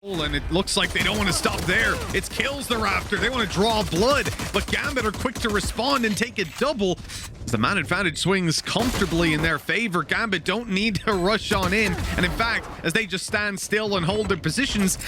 And it looks like they don't want to stop there. It's kills they're after. They want to draw blood, but Gambit are quick to respond and take it double. As the man advantage swings comfortably in their favor, Gambit don't need to rush on in. And in fact, as they just stand still and hold their positions,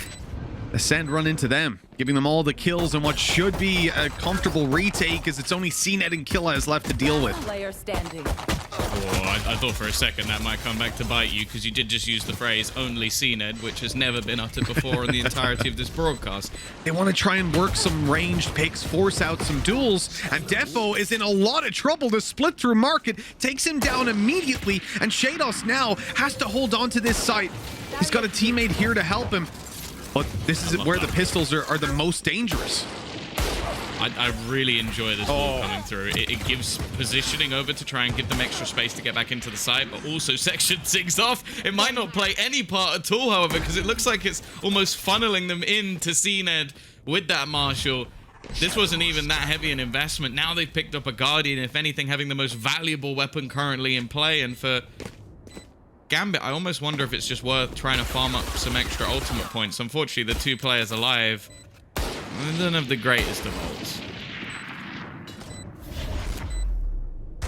ACEND run into them, giving them all the kills and what should be a comfortable retake, as it's only cned and killjoy left to deal with. Player standing. Oh, I thought for a second that might come back to bite you, because you did just use the phrase only cned, which has never been uttered before in the entirety of this broadcast. They want to try and work some ranged picks, force out some duels, and Defo is in a lot of trouble. The split through market takes him down immediately, and Shados now has to hold on to this site. He's got a teammate here to help him, but this is where the pistols are the most dangerous. I really enjoy this ball coming through. It gives positioning over to try and give them extra space to get back into the site, but also section 6 off. It might not play any part at all, however, because it looks like it's almost funneling them into cned with that Marshall. This wasn't even that heavy an investment. Now they've picked up a Guardian, if anything, having the most valuable weapon currently in play. And for Gambit, I almost wonder if it's just worth trying to farm up some extra ultimate points. Unfortunately, the two players alive, they don't have the greatest of ults.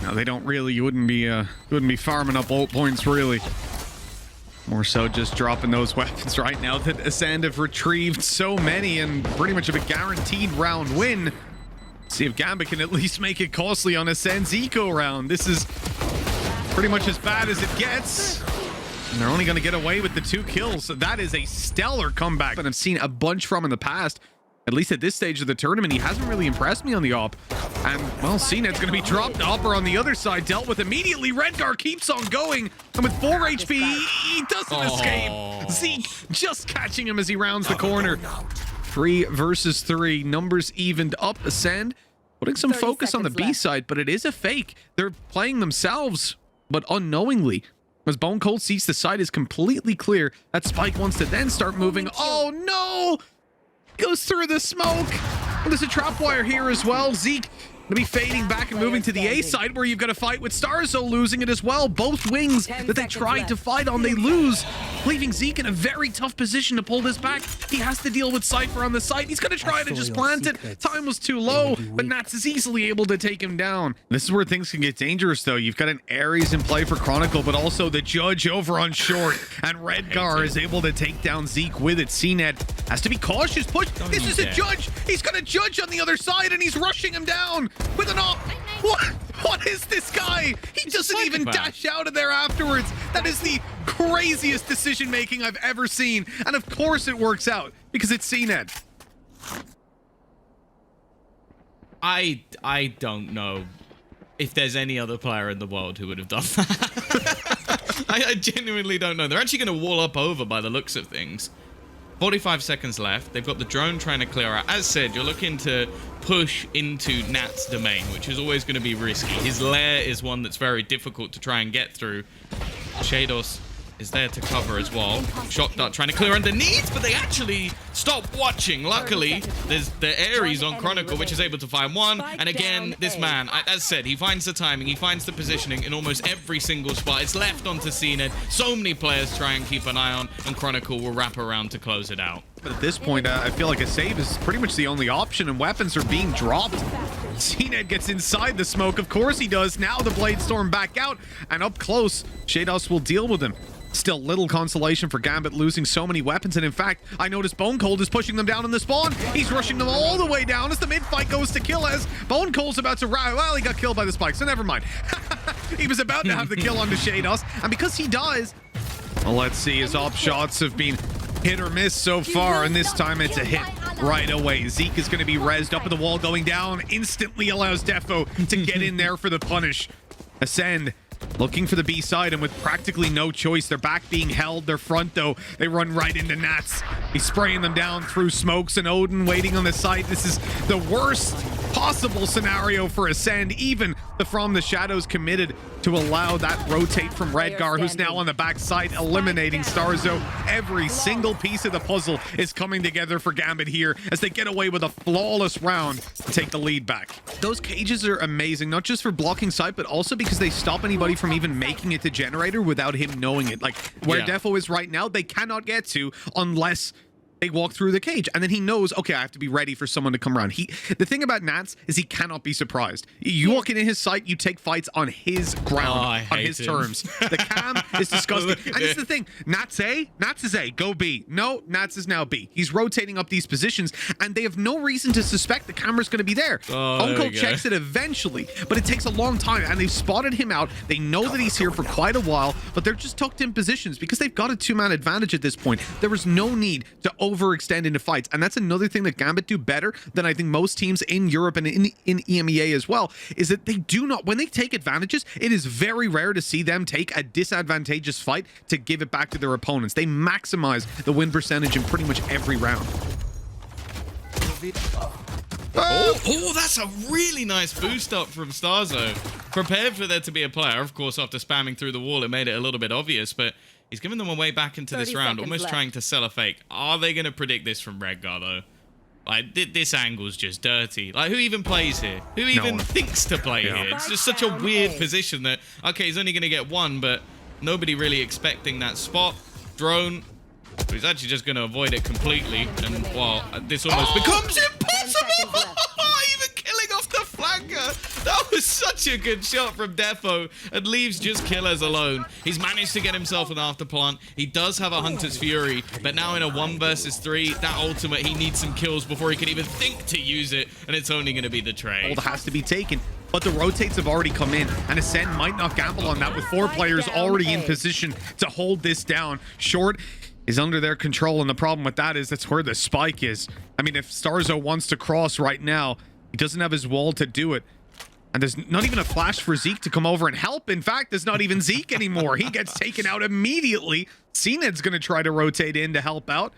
No, they don't really. You wouldn't be farming up ult points really. More so just dropping those weapons right now that ACEND have retrieved so many and pretty much of a guaranteed round win. See if Gambit can at least make it costly on ACEND's eco round. This is pretty much as bad as it gets. And they're only going to get away with the 2 kills. So that is a stellar comeback that I've seen a bunch from in the past. At least at this stage of the tournament, he hasn't really impressed me on the op. And, well, cned's going to be dropped. Opper on the other side, dealt with immediately. Redgar keeps on going. And with 4 HP, he doesn't escape. Zeke just catching him as he rounds the corner. 3 versus 3. Numbers evened up. ACEND putting some focus on the B side, but it is a fake. They're playing themselves, but unknowingly. As Bone Cold sees the side is completely clear, that Spike wants to then start moving. Oh, no! Goes through the smoke. And there's a trap wire here as well. Zeke gonna be fading back and moving to the A side, where you've got to fight with Starzo losing it as well. Both wings that they tried to fight on, they lose, leaving Zeke in a very tough position to pull this back. He has to deal with Cypher on the side. He's gonna try to just plant it. Time was too low, but Nats is easily able to take him down. This is where things can get dangerous though. You've got an Ares in play for Chronicle, but also the Judge over on short, and Redgar is able to take down Zeke with it. cned has to be cautious. Push. This is a Judge. He's got a Judge on the other side, and he's rushing him down with an op. What is this guy? He doesn't even dash out of there afterwards. That is the craziest decision making I've ever seen. And of course it works out because it's cned. I don't know if there's any other player in the world who would have done that. I genuinely don't know. They're actually going to wall up over by the looks of things. 45 seconds left. They've got the drone trying to clear out. As said, you're looking to push into Nat's domain, which is always going to be risky. His lair is one that's very difficult to try and get through. Shados is there to cover as well. Shock Dart trying to clear underneath, but they actually stop watching. Luckily, there's the Ares on Chronicle, which is able to find one. And again, this man, as said, he finds the timing, he finds the positioning in almost every single spot. It's left onto cned. So many players try and keep an eye on, and Chronicle will wrap around to close it out. But at this point, I feel like a save is pretty much the only option, and weapons are being dropped. cned gets inside the smoke. Of course he does. Now the Blade Storm back out, and up close, Shados will deal with him. Still little consolation for Gambit losing so many weapons, and in fact, I noticed Bone Cold is pushing them down in the spawn. He's rushing them all the way down as the mid-fight goes to kill, as Bone Cold's about to ride. Well, he got killed by the spike, so never mind. He was about to have the kill on the Shados, and because he dies, well, let's see, his op shots have been hit or miss so far, and this time it's a hit right away. Zeke is going to be rezzed up at the wall, going down, instantly allows Defo to get in there for the punish. ACEND looking for the B side, and with practically no choice, their back being held, their front though, they run right into Nats. He's spraying them down through smokes, and Odin waiting on the side. This is the worst possible scenario for ACEND. Even the From the Shadows committed to allow that rotate from Redgar, who's now on the backside, eliminating Starzo. Every single piece of the puzzle is coming together for Gambit here as they get away with a flawless round to take the lead back. Those cages are amazing, not just for blocking sight, but also because they stop anybody from even making it to generator without him knowing it. Like where Defo is right now, they cannot get to unless they walk through the cage, and then he knows, okay, I have to be ready for someone to come around. The thing about Nats is he cannot be surprised. You walk in his sight, you take fights on his ground, on his terms. The cam is disgusting. And it's the thing, Nats is A, go B. No, Nats is now B. He's rotating up these positions, and they have no reason to suspect the camera's going to be there. Uncle checks it eventually, but it takes a long time, and they've spotted him out. They know that he's here for quite a while, but they're just tucked in positions because they've got a two-man advantage at this point. There is no need to overextend into fights, and that's another thing that Gambit do better than I think most teams in Europe and in EMEA as well, is that they do not, when they take advantages, it is very rare to see them take a disadvantageous fight to give it back to their opponents. They maximize the win percentage in pretty much every round. Oh, that's a really nice boost up from Starzo. Prepared for there to be a player. Of course, after spamming through the wall, it made it a little bit obvious, but he's giving them a way back into this round, almost trying to sell a fake. Are they going to predict this from Redgar, though? Like, this angle's just dirty. Like, who even plays here? Who even thinks to play here? It's just such a weird position that, okay, he's only going to get one, but nobody really expecting that spot. Drone. He's actually just going to avoid it completely. And, well, this almost becomes impossible! Even killing off the flanker! That was such a good shot from Defo, and leaves just killers alone. He's managed to get himself an afterplant. He does have a Hunter's Fury, but now in a 1 versus 3, that ultimate, he needs some kills before he can even think to use it, and it's only going to be the trade. Hold has to be taken. But the rotates have already come in, and Ascend might not gamble on that with 4 players already in position to hold this down. Short is under their control, and the problem with that is that's where the spike is. I mean, if Starzo wants to cross right now, he doesn't have his wall to do it. And there's not even a flash for Zeke to come over and help. In fact, there's not even Zeke anymore. He gets taken out immediately. cned's going to try to rotate in to help out.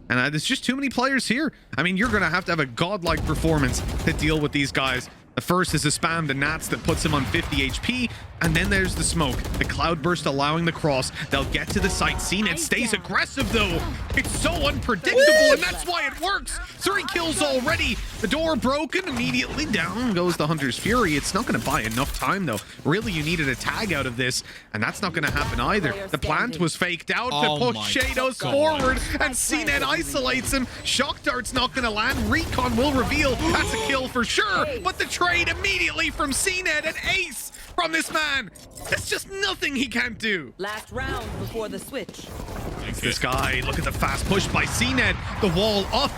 And there's just too many players here. I mean, you're going to have a godlike performance to deal with these guys. The first is a spam, the Nats, that puts him on 50 HP. And then there's the smoke. The cloudburst allowing the cross. They'll get to the site. cned stays aggressive, though. It's so unpredictable, and that's why it works. 3 kills already. The door broken. Immediately down goes the Hunter's Fury. It's not going to buy enough time, though. Really, you needed a tag out of this, and that's not going to happen either. The plant was faked out to push Shadows forward, and cned isolates him. Shock Dart's not going to land. Recon will reveal. That's a kill for sure, but the trade immediately from cned, an ace from this man. There's just nothing he can't do. Last round before the switch. This guy, look at the fast push by cned. The wall up.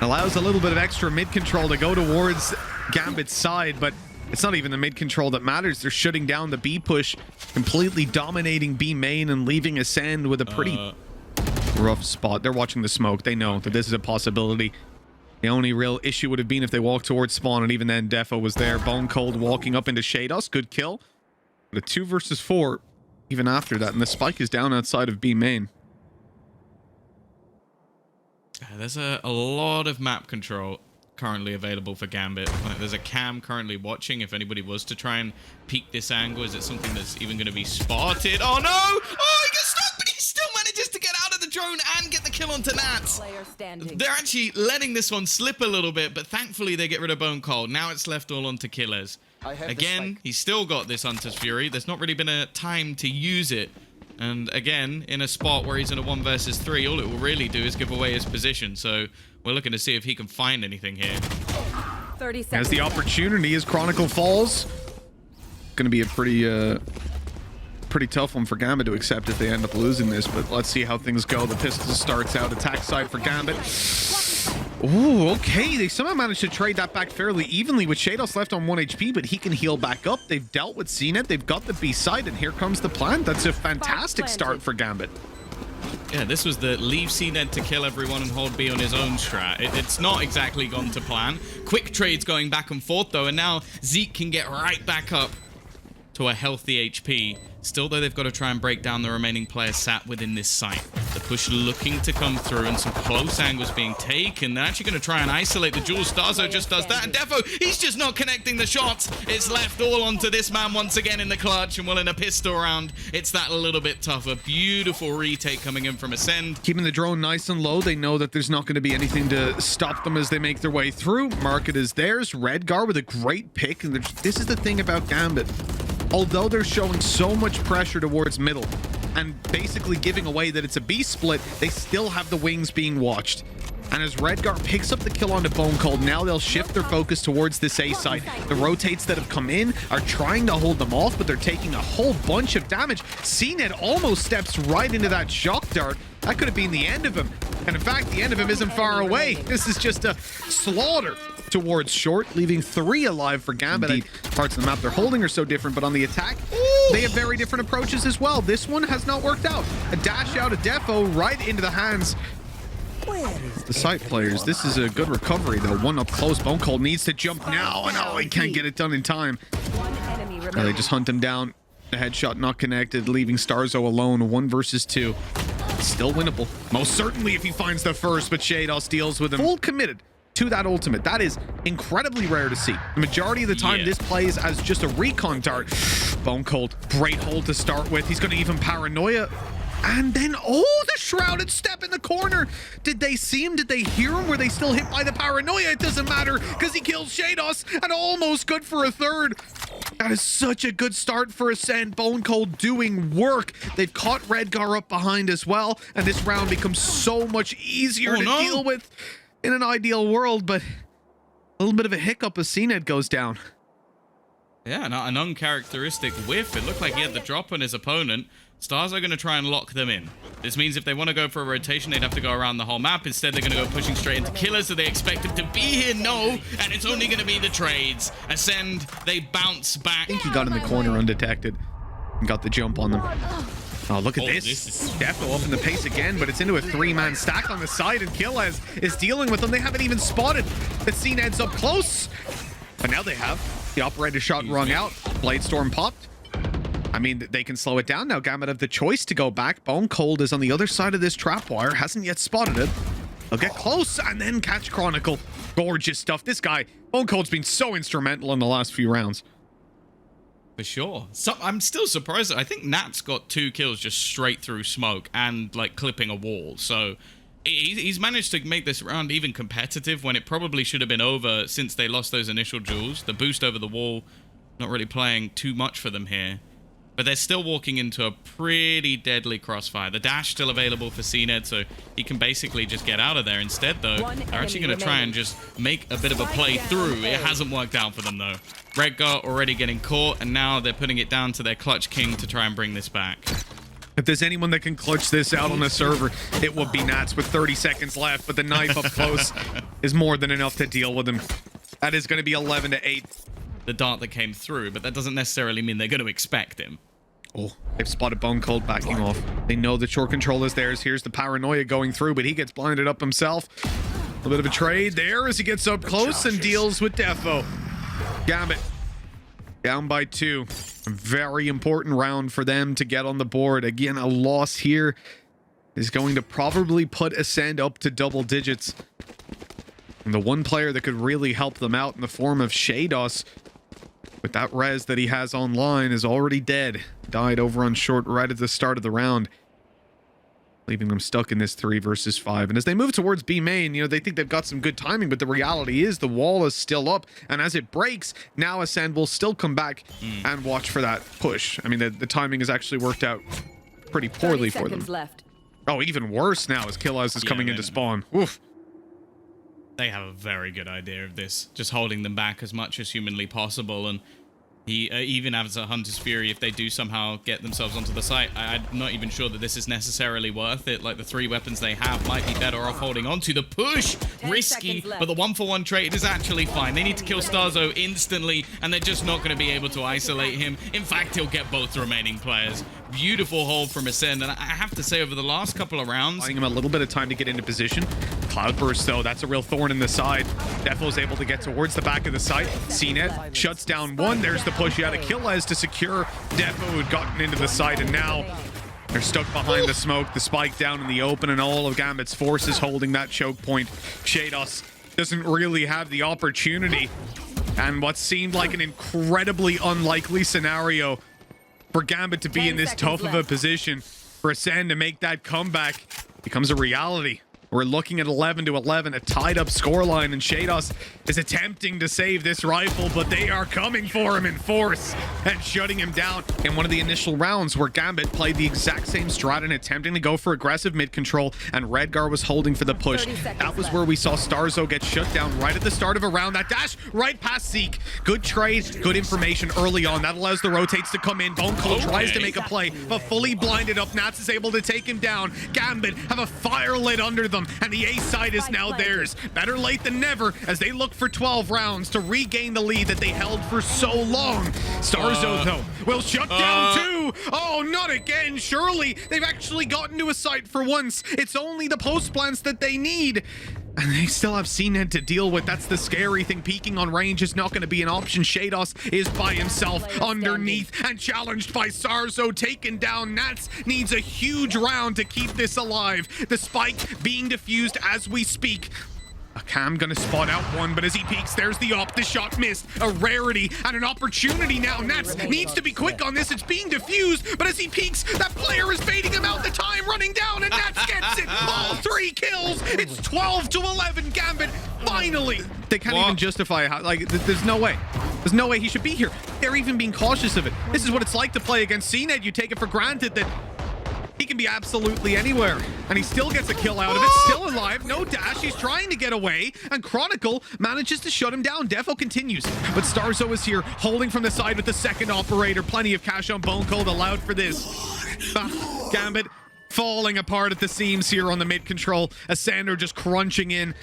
Allows a little bit of extra mid control to go towards Gambit's side, but it's not even the mid control that matters. They're shutting down the B push, completely dominating B main and leaving Ascend with a pretty rough spot. They're watching the smoke. They know that this is a possibility. The only real issue would have been if they walked towards spawn, and even then Defo was there. Bone Cold walking up into Shados. Good kill. But a 2 versus 4 even after that, and the spike is down outside of B main. There's a lot of map control currently available for Gambit. Like, there's a cam currently watching. If anybody was to try and peek this angle, is it something that's even going to be spotted? Oh no! Oh, he gets stuck, but he still manages to get out of the drone and get the kill onto Nats. They're actually letting this one slip a little bit, but thankfully they get rid of Bone Cold. Now it's left all onto killers. Again, he's still got this Hunter's Fury. There's not really been a time to use it. And again, in a spot where he's in a 1 versus 3, all it will really do is give away his position. So we're looking to see if he can find anything here. 30 seconds. As the opportunity as Chronicle falls, going to be a pretty tough one for Gambit to accept if they end up losing this. But let's see how things go. The pistol starts out attack side for Gambit. Ooh, okay. They somehow managed to trade that back fairly evenly with Shados left on 1 HP, but he can heal back up. They've dealt with cned. They've got the B side, and here comes the plant. That's a fantastic start for Gambit. Yeah, this was the leave cned to kill everyone and hold B on his own strat. It's not exactly gone to plan. Quick trades going back and forth, though, and now Zeke can get right back up to a healthy HP. Still, though, they've got to try and break down the remaining players sat within this site. The push looking to come through, and some close angles being taken. They're actually going to try and isolate the duel. Starzo just does that, and Defo, he's just not connecting the shots. It's left all onto this man once again in the clutch, and well, in a pistol round, it's that a little bit tougher. Beautiful retake coming in from Ascend. Keeping the drone nice and low. They know that there's not going to be anything to stop them as they make their way through. Market is theirs. Redgar with a great pick, and this is the thing about Gambit. Although they're showing so much pressure towards middle, and basically giving away that it's a B split, they still have the wings being watched. And as Redgar picks up the kill onto Bone Cold, now they'll shift their focus towards this A site. The rotates that have come in are trying to hold them off, but they're taking a whole bunch of damage. cned almost steps right into that shock dart. That could have been the end of him. And in fact, the end of him isn't far away. This is just a slaughter towards short, leaving 3 alive for Gambit. Indeed. Parts of the map they're holding are so different, but on the attack, they have very different approaches as well. This one has not worked out. A dash out of Defo right into the hands the site players. This is a good recovery though. One up close. Bone Cold needs to jump now, and oh, he can't get it done in time. They just hunt him down. The headshot not connected, leaving Starzo alone. 1 versus 2. Still winnable. Most certainly if he finds the first, but Shados deals with him. Full committed to that ultimate. That is incredibly rare to see. The majority of the time, this plays as just a recon dart. Bone Cold, great hold to start with. He's going to even paranoia. And then, oh, the shrouded step in the corner. Did they see him? Did they hear him? Were they still hit by the paranoia? It doesn't matter because he kills Shados and almost good for a third. That is such a good start for Ascend. Bone Cold doing work. They've caught Redgar up behind as well. And this round becomes so much easier to deal with in an ideal world. But a little bit of a hiccup as cned goes down. Yeah, an uncharacteristic whiff. It looked like he had the drop on his opponent. Stars are going to try and lock them in. This means if they want to go for a rotation, they'd have to go around the whole map. Instead, they're going to go pushing straight into killers. So they expect him to be here? No. And it's only going to be the trades. Ascend, they bounce back. I think he got in the corner undetected and got the jump on them. Oh, look at this. Defo up in the pace again, but it's into a 3-man stack on the side, and killjoy is dealing with them. They haven't even spotted that cned's up close. But now they have. The operator shot rung out. Blade Storm popped. I mean, they can slow it down now. Gambit have the choice to go back. Bone Cold is on the other side of this trap wire. Hasn't yet spotted it. They'll get close and then catch Chronicle. Gorgeous stuff. This guy, Bone Cold's been so instrumental in the last few rounds. For sure. So I'm still surprised. I think Nat's got 2 kills just straight through smoke and like clipping a wall. So he's managed to make this round even competitive when it probably should have been over since they lost those initial duels. The boost over the wall, not really playing too much for them here. But they're still walking into a pretty deadly crossfire. The dash still available for cned, so he can basically just get out of there. Instead, though, they're actually going to try and just make a bit of a play through. It hasn't worked out for them, though. Redgar already getting caught, and now they're putting it down to their clutch king to try and bring this back. If there's anyone that can clutch this out on the server, it would be Nats with 30 seconds left, but the knife up close is more than enough to deal with him. That is going to be 11-8. The dart that came through, but that doesn't necessarily mean they're going to expect him. Oh, they've spotted Bone Cold backing off. They know the short control is theirs. Here's the paranoia going through, but he gets blinded up himself. A little bit of a trade there as he gets up close and deals with Defo. Gambit down by 2. A very important round for them to get on the board. Again, a loss here is going to probably put Ascend up to double digits. And the one player that could really help them out in the form of Shados, with that res that he has online, is already dead. Died over on short right at the start of the round, leaving them stuck in this 3 versus 5. And as they move towards B main, you know, they think they've got some good timing, but the reality is the wall is still up. And as it breaks, now Ascend will still come back and watch for that push. I mean, the timing has actually worked out pretty poorly for them. Left. Oh, even worse now as killjoy is coming into spawn. Oof. They have a very good idea of this, just holding them back as much as humanly possible. And he even has a Hunter's Fury if they do somehow get themselves onto the site. I'm not even sure that this is necessarily worth it. Like, the 3 weapons they have might be better off holding on to. The push, risky, but the 1-for-1 trade is actually fine. They need to kill Starzo instantly, and they're just not going to be able to isolate him. In fact, he'll get both the remaining players. Beautiful hold from Ascend, and I have to say, over the last couple of rounds, buying him a little bit of time to get into position. Cloudburst, though, that's a real thorn in the side. Defo's able to get towards the back of the site. cned shuts down 1. There's the push out of killjoy to secure Defo, who had gotten into the site, and now they're stuck behind the smoke. The spike down in the open, and all of Gambit's forces holding that choke point. Shados doesn't really have the opportunity, and what seemed like an incredibly unlikely scenario for Gambit to be in this tough of a position, for Ascend to make that comeback, becomes a reality. We're looking at 11-11, a tied-up scoreline, and Shados is attempting to save this rifle, but they are coming for him in force and shutting him down. In one of the initial rounds where Gambit played the exact same strat and attempting to go for aggressive mid-control, and Redgar was holding for the push. That was where we saw starzo get shut down right at the start of a round. That dash right past Zeke. Good trade, good information early on. That allows the rotates to come in. Bone Cold tries to make a play, but fully blinded up. Nats is able to take him down. Gambit have a fire lit under them, and the A side is now theirs. Better late than never as they look for 12 rounds to regain the lead that they held for so long. starzo, though, will shut down too. Oh, not again. Surely they've actually gotten to a site for once. It's only the post plants that they need. And they still have cned to deal with. That's the scary thing. Peeking on range is not going to be an option. Shados is by himself underneath and challenged by sarzo, taken down. Nats needs a huge round to keep this alive. The spike being diffused as we speak. A Cam gonna spot out one, but as he peeks, there's the op. The shot missed. A rarity and an opportunity now. Nats needs to be quick on this. It's being diffused, but as he peeks, that player is baiting him out. The time running down, and Nats gets it. All 3 kills. It's 12-11. Gambit finally. They can't even justify how. Like, there's no way. There's no way he should be here. They're even being cautious of it. This is what it's like to play against cned. You take it for granted that he can be absolutely anywhere, and he still gets a kill out of it. Still alive, no dash. He's trying to get away, and Chronicle manages to shut him down. Defo continues, but starzo is here, holding from the side with the second operator. Plenty of cash on Bone Cold allowed for this. Gambit falling apart at the seams here on the mid control. Asando just crunching in,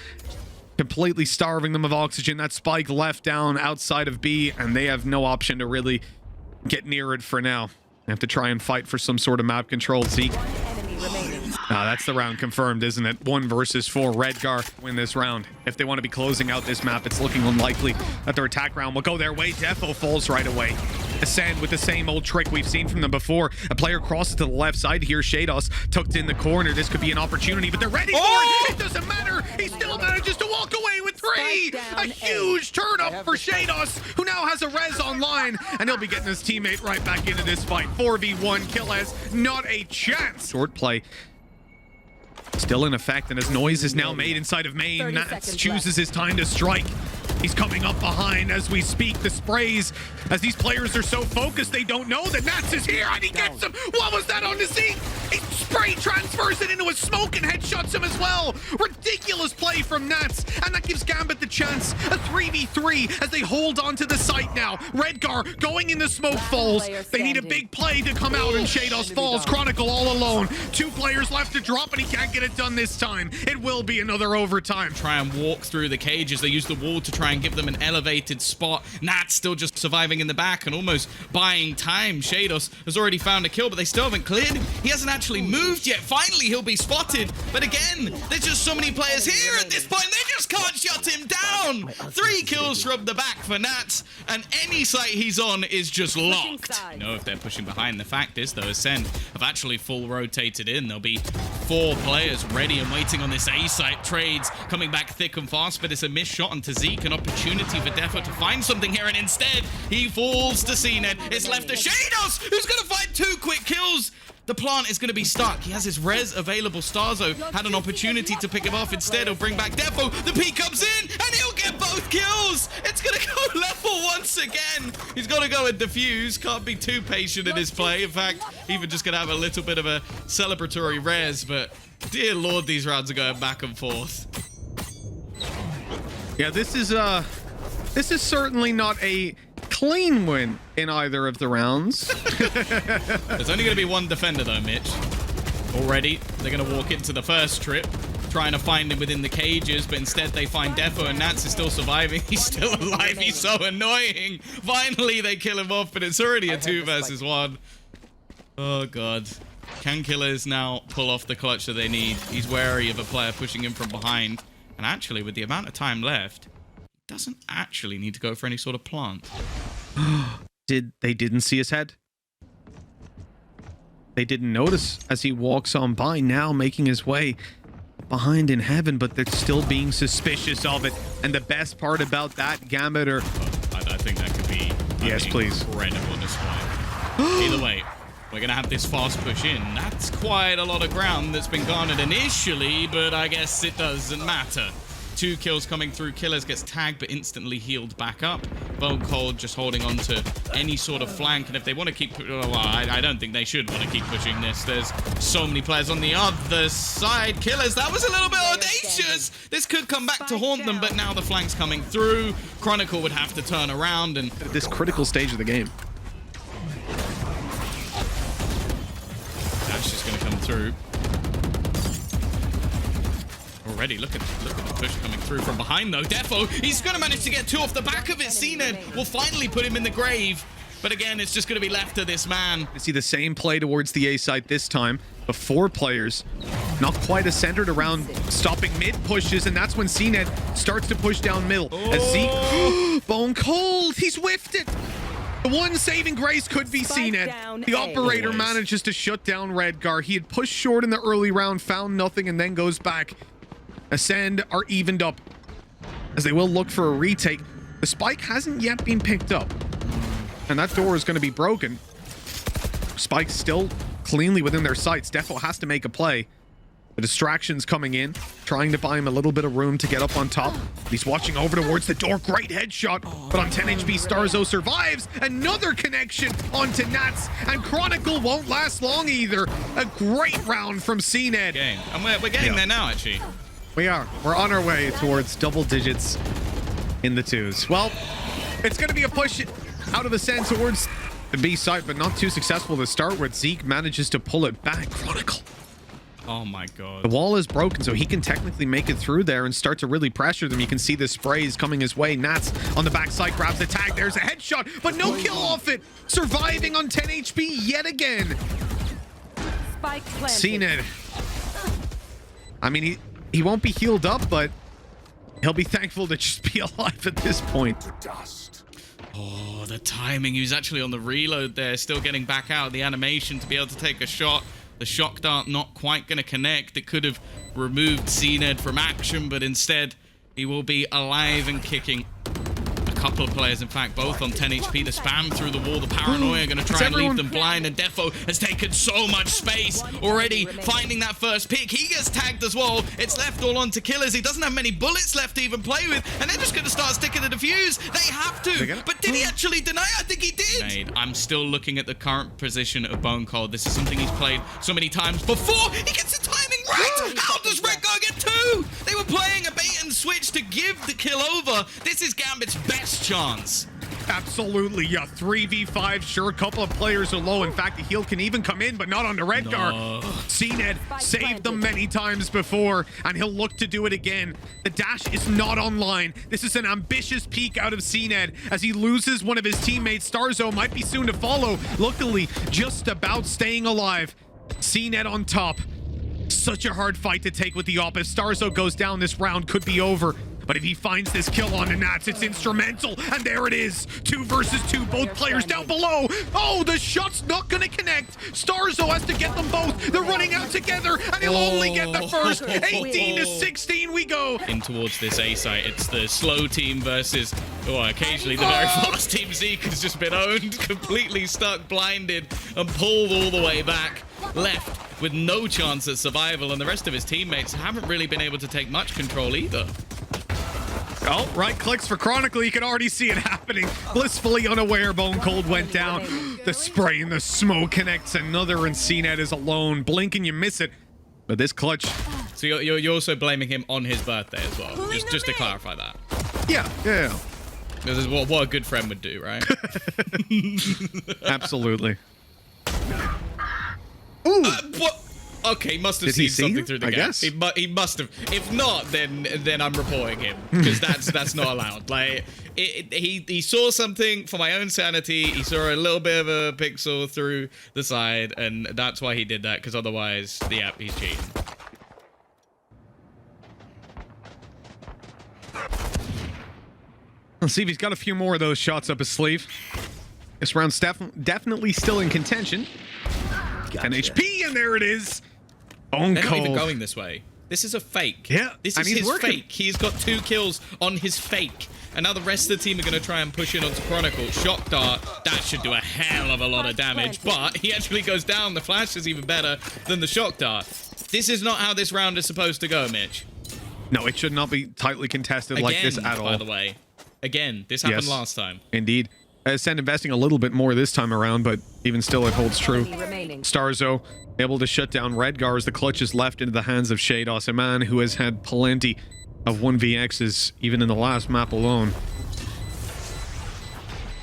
completely starving them of oxygen. That spike left down outside of B, and they have no option to really get near it for now. They have to try and fight for some sort of map control. Zeke. That's the round confirmed, isn't it? 1 versus 4. Redgar win this round. If they want to be closing out this map, it's looking unlikely that their attack round will go their way. Defo falls right away. Ascend with the same old trick we've seen from them before. A player crosses to the left side here. Shados tucked in the corner. This could be an opportunity, but they're ready for it. It doesn't matter. He still manages to walk away with 3. A huge turn up for Shados, who now has a res online, and he'll be getting his teammate right back into this fight. 4v1. Killaz, not a chance. Short play still in effect, and as noise is now made inside of main, Nats chooses his time to strike. He's coming up behind as we speak. The sprays, as these players are so focused, they don't know that Nats is here, and he gets him. What was that on the Zeke? He spray transfers it into a smoke and headshots him as well. Ridiculous play from Nats, and that gives Gambit the chance. A 3v3 as they hold on to the site now. Redgar going in the smoke falls. They need a big play to come out, and Shados falls. Chronicle all alone. 2 players left to drop, and he can't get it done this time. It will be another overtime. Try and walk through the cages. They use the wall to try and give them an elevated spot. Nats still just surviving in the back and almost buying time. Shados has already found a kill, but they still haven't cleared him. He hasn't actually moved yet. Finally, he'll be spotted. But again, there's just so many players here at this point. They just can't shut him down. 3 kills from the back for Nats, and any site he's on is just locked. You know, if they're pushing behind. The fact is, though, Ascend have actually full rotated in. There'll be 4 players ready and waiting on this A site. Trades coming back thick and fast, but it's a missed shot onto Zeke. An opportunity for Defo to find something here, and instead he falls to cned. It's left to Shados, who's going to find 2 quick kills. The plant is going to be stuck. He has his res available. starzo had an opportunity to pick him off. Instead, he'll bring back Defo. The P comes in, and he'll get both kills. It's going to go level once again. He's got to go and defuse. Can't be too patient in his play. In fact, even just going to have a little bit of a celebratory res, but dear Lord, these rounds are going back and forth. Yeah, this is certainly not a clean win in either of the rounds. There's only going to be 1 defender though, Mitch. Already, they're going to walk into the first trip, trying to find him within the cages, but instead they find Defo, and Nats is still surviving. He's still alive. He's so annoying. Finally, they kill him off, but it's already a 2 versus 1. Oh, God. Can Killers now pull off the clutch that they need? He's wary of a player pushing him from behind. And actually, with the amount of time left, he doesn't actually need to go for any sort of plant. They didn't see his head? They didn't notice as he walks on by, now making his way behind in heaven, but they're still being suspicious of it. And the best part about that, Gambit, or... I think that could be yes, please. Incredible display. Either way, We're going to have this fast push in. That's quite a lot of ground that's been garnered initially, but I guess it doesn't matter. 2 kills coming through. Killers gets tagged, but instantly healed back up. Bone Cold just holding on to any sort of flank, and if they want to keep... Well, I don't think they should want to keep pushing this. There's so many players on the other side. Killers, that was a little bit audacious. This could come back to haunt them, but now the flank's coming through. Chronicle would have to turn around and... At this critical stage of the game. Dash is going to come through. Already, look at the push coming through from behind, though. Defo, he's going to manage to get 2 off the back of it. cned will finally put him in the grave. But again, it's just going to be left to this man. You see the same play towards the A site this time, but 4 players. Not quite as centered around stopping mid pushes, and that's when cned starts to push down middle. As Zeke... Bone Cold, he's whiffed it. The one saving grace could be cned. The operator manages to shut down Redgar. He had pushed short in the early round, found nothing, and then goes back. ACEND are evened up as they will look for a retake. The spike hasn't yet been picked up, and that door is going to be broken. Spike's still cleanly within their sights. Defo has to make a play. The distraction's coming in, trying to buy him a little bit of room to get up on top. He's watching over towards the door. Great headshot, but on 10 HP, Starzo survives. Another connection onto Nats, and Chronicle won't last long either. A great round from cned. And we're getting there now, actually. We are. We're on our way towards double digits in the 2s. Well, it's going to be a push out of ACEND towards the B side, but not too successful to start with. Zeke manages to pull it back. Chronicle. Oh my god. The wall is broken, so he can technically make it through there and start to really pressure them. You can see the sprays coming his way. Nats on the backside grabs the tag. There's a headshot, but no kill off it. Surviving on 10 HP yet again. Spike planted. cned. I mean, he won't be healed up, but he'll be thankful to just be alive at this point. Oh, the timing. He was actually on the reload there, still getting back out of the animation to be able to take a shot. The shock dart not quite going to connect. It could have removed cned from action, but instead he will be alive and kicking. A couple of players, in fact, both on 10 HP. The spam through the wall, the paranoia going to try and leave them blind, and Defo has taken so much space already, finding that first pick. He gets tagged as well. It's left all on to Killers. He doesn't have many bullets left to even play with, and they're just going to start sticking the defuse. They have to, but did he actually deny? I think he did. I'm still looking at the current position of Bone Cold. This is something he's played so many times before. He gets the timing right. How does Redgar get 2? They were playing a bait and switch to give the kill over. This is Gambit's best chance. Absolutely, yeah. 3v5, sure, a couple of players are low. In fact, the heal can even come in, but not on the Redgar. No. cned saved them many times before, and he'll look to do it again. The dash is not online. This is an ambitious peek out of cned as he loses one of his teammates. Starzo might be soon to follow. Luckily, just about staying alive. cned on top. Such a hard fight to take with the op. If Starzo goes down, this round could be over. But if he finds this kill on the Nats, it's instrumental. And there it is. 2 versus 2. Both players down below. Oh, the shot's not going to connect. Starzo has to get them both. They're running out together, and he'll only get the first. 18 to 16 we go. In towards this A site, it's the slow team versus, occasionally the very fast team. Zeke has just been owned, completely stuck, blinded, and pulled all the way back. Left with no chance at survival, and the rest of his teammates haven't really been able to take much control either. Oh, right clicks for Chronicle. You can already see it happening. Blissfully unaware, Bone Cold went down. The spray and the smoke connects another, and cned is alone. Blink and you miss it. But this clutch... So you're also blaming him on his birthday as well, just to clarify that. Yeah. This is what a good friend would do, right? Absolutely. Ooh. What? Okay, must have Did he seen something you? through the I gap. guess. He must have. If not, then I'm reporting him, because that's not allowed. Like he saw something for my own sanity. He saw a little bit of a pixel through the side, and that's why he did that. Because otherwise, yeah, he's cheating. Let's see if he's got a few more of those shots up his sleeve. This round's definitely still in contention. Gotcha. 10 HP, and there it is. Bone They're not Cold. even going this way. This is a fake. Yeah, This and is he's his working. fake. He's got 2 kills on his fake. And now the rest of the team are going to try and push in onto Chronicle. Shock Dart, that should do a hell of a lot of damage, but he actually goes down. The flash is even better than the Shock Dart. This is not how this round is supposed to go, Mitch. No, it should not be tightly contested like this at all. By the way. Again, this happened last time. Indeed. Ascend investing a little bit more this time around, but even still it holds true. Starzo able to shut down Redgar as the clutch is left into the hands of Shados, a man who has had plenty of 1vx's even in the last map alone.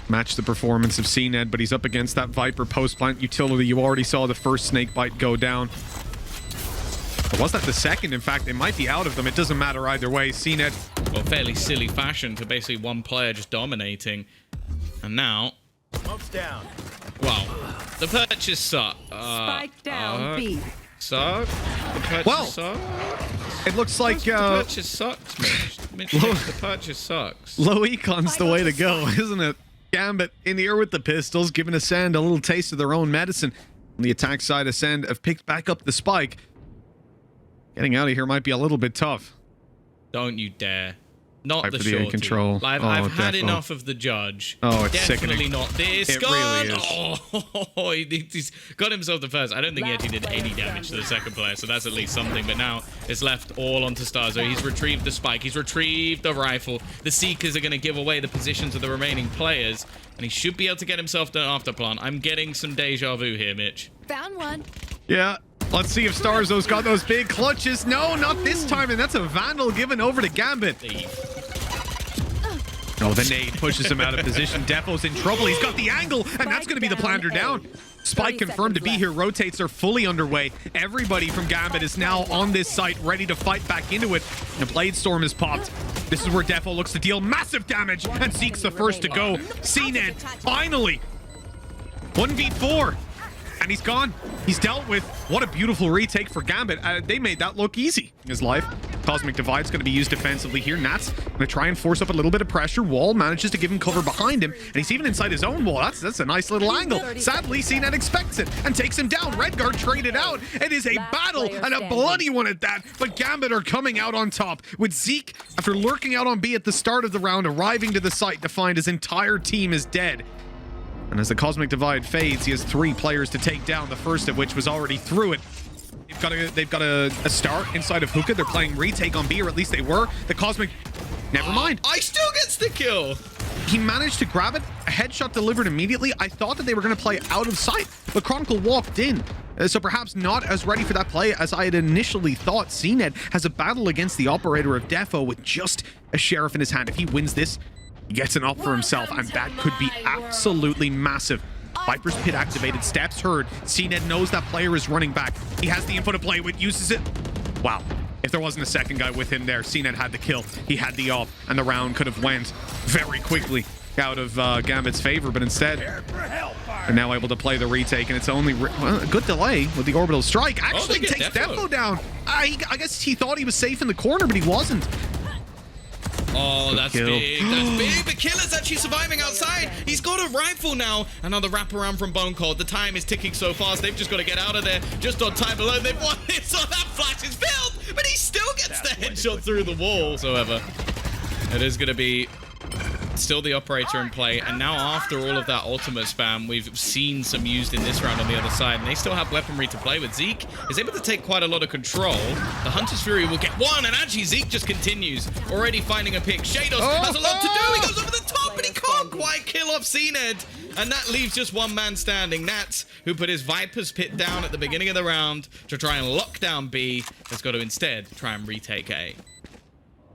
Match the performance of cned, but he's up against that Viper post-plant utility. You already saw the first snake bite go down. Or was that the second? In fact, they might be out of them. It doesn't matter either way. cned. Well, fairly silly fashion to basically one player just dominating. And now... Smoke's down. Well, the purchase suck. Spike down B. Suck? The purchase sucks? It looks like... The purchase sucks, Mitch. The purchase sucks. Low econ's the way to go, isn't it? Gambit in the air with the pistols, giving Ascend a little taste of their own medicine. On the attack side, Ascend have picked back up the spike. Getting out of here might be a little bit tough. Don't you dare. Not Right the for the shorty. control. I've had enough of the judge. Oh, it's Definitely sickening. not this It gun. really is. Oh, he's got himself the first. I don't think he actually did any damage to the second player, so that's at least something. But now it's left all onto Starzo. He's retrieved the spike. He's retrieved the rifle. The Seekers are going to give away the positions of the remaining players, and he should be able to get himself to afterplan. I'm getting some deja vu here, Mitch. Found one. Yeah. Let's see if Starzo's got those big clutches. No, not this time, and that's a Vandal given over to Gambit. Oh, the nade pushes him out of position. Defo's in trouble. He's got the angle, and that's going to be the planter down. Spike confirmed to be here. Rotates are fully underway. Everybody from Gambit is now on this site, ready to fight back into it. And Blade Storm is popped. This is where Defo looks to deal massive damage and seeks the first to go. cned, finally. 1v4. And he's gone. He's dealt with. What a beautiful retake for Gambit. They made that look easy in his life. Cosmic Divide's going to be used defensively here. Nat's going to try and force up a little bit of pressure. Wall manages to give him cover behind him, and he's even inside his own wall. That's a nice little angle. Sadly, cned expects it and takes him down. Redguard traded out. It is a battle, and a bloody one at that. But Gambit are coming out on top, with Zeke, after lurking out on B at the start of the round, arriving to the site to find his entire team is dead. And as the Cosmic Divide fades, he has 3 players to take down, the first of which was already through it. They've got a start inside of Hookah. They're playing retake on B, or at least they were. The Cosmic... Never mind. I still gets the kill. He managed to grab it. A headshot delivered immediately. I thought that they were going to play out of sight, but Chronicle walked in. So perhaps not as ready for that play as I had initially thought. cned has a battle against the operator of Defo with just a sheriff in his hand. If he wins this, he gets an up for himself, and that could be absolutely massive. Viper's Pit activated, steps heard. cned knows that player is running back. He has the info to play with, uses it. Wow. If there wasn't a second guy with him there, cned had the kill. He had the op, and the round could have went very quickly out of Gambit's favor, but instead, they're now able to play the retake, and it's only a good delay with the orbital strike. Actually takes Defo down. I guess he thought he was safe in the corner, but he wasn't. Oh, that's big. That's big. The killer's actually surviving outside. He's got a rifle now. Another wraparound from Bone Cold. The time is ticking so fast. They've just got to get out of there. Just on time alone. They've won it. So that flash is filled. But he still gets the headshot through the wall. However, it is going to be still the operator in play. And now after all of that ultimate spam, we've seen some used in this round on the other side. And they still have weaponry to play with. Zeke is able to take quite a lot of control. The Hunter's Fury will get one. And actually, Zeke just continues. Already finding a pick. Shados has a lot to do. He goes over the top, but he can't quite kill off cned. And that leaves just one man standing. Nats, who put his Viper's Pit down at the beginning of the round to try and lock down B, has got to instead try and retake A.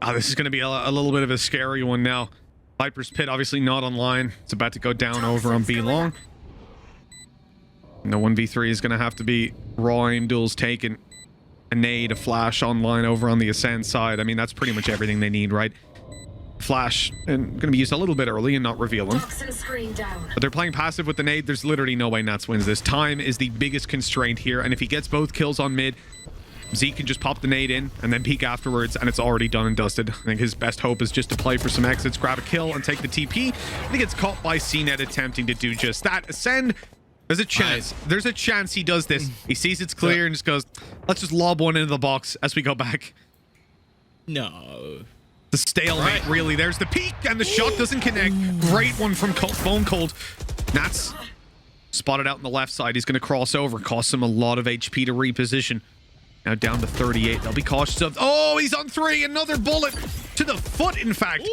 Oh, this is going to be a little bit of a scary one now. Viper's Pit obviously not online. It's about to go down over on B long. No 1v3 is going to have to be raw aim duels taken. A nade, a flash online over on the Ascend side. I mean, that's pretty much everything they need, right? Flash, and going to be used a little bit early and not reveal them. But they're playing passive with the nade. There's literally no way Nats wins this. Time is the biggest constraint here, and if he gets both kills on mid, Zeke can just pop the nade in and then peek afterwards, and it's already done and dusted. I think his best hope is just to play for some exits, grab a kill, and take the TP. He gets caught by cned attempting to do just that. Ascend, there's a chance. There's a chance he does this. He sees it's clear and just goes, let's just lob one into the box as we go back. No. The stalemate, really. There's the peak, and the shot doesn't connect. Great one from Bone Cold. Nats spotted out on the left side. He's going to cross over. Costs him a lot of HP to reposition. Now down to 38. They'll be cautious of... Oh, he's on 3. Another bullet to the foot, in fact.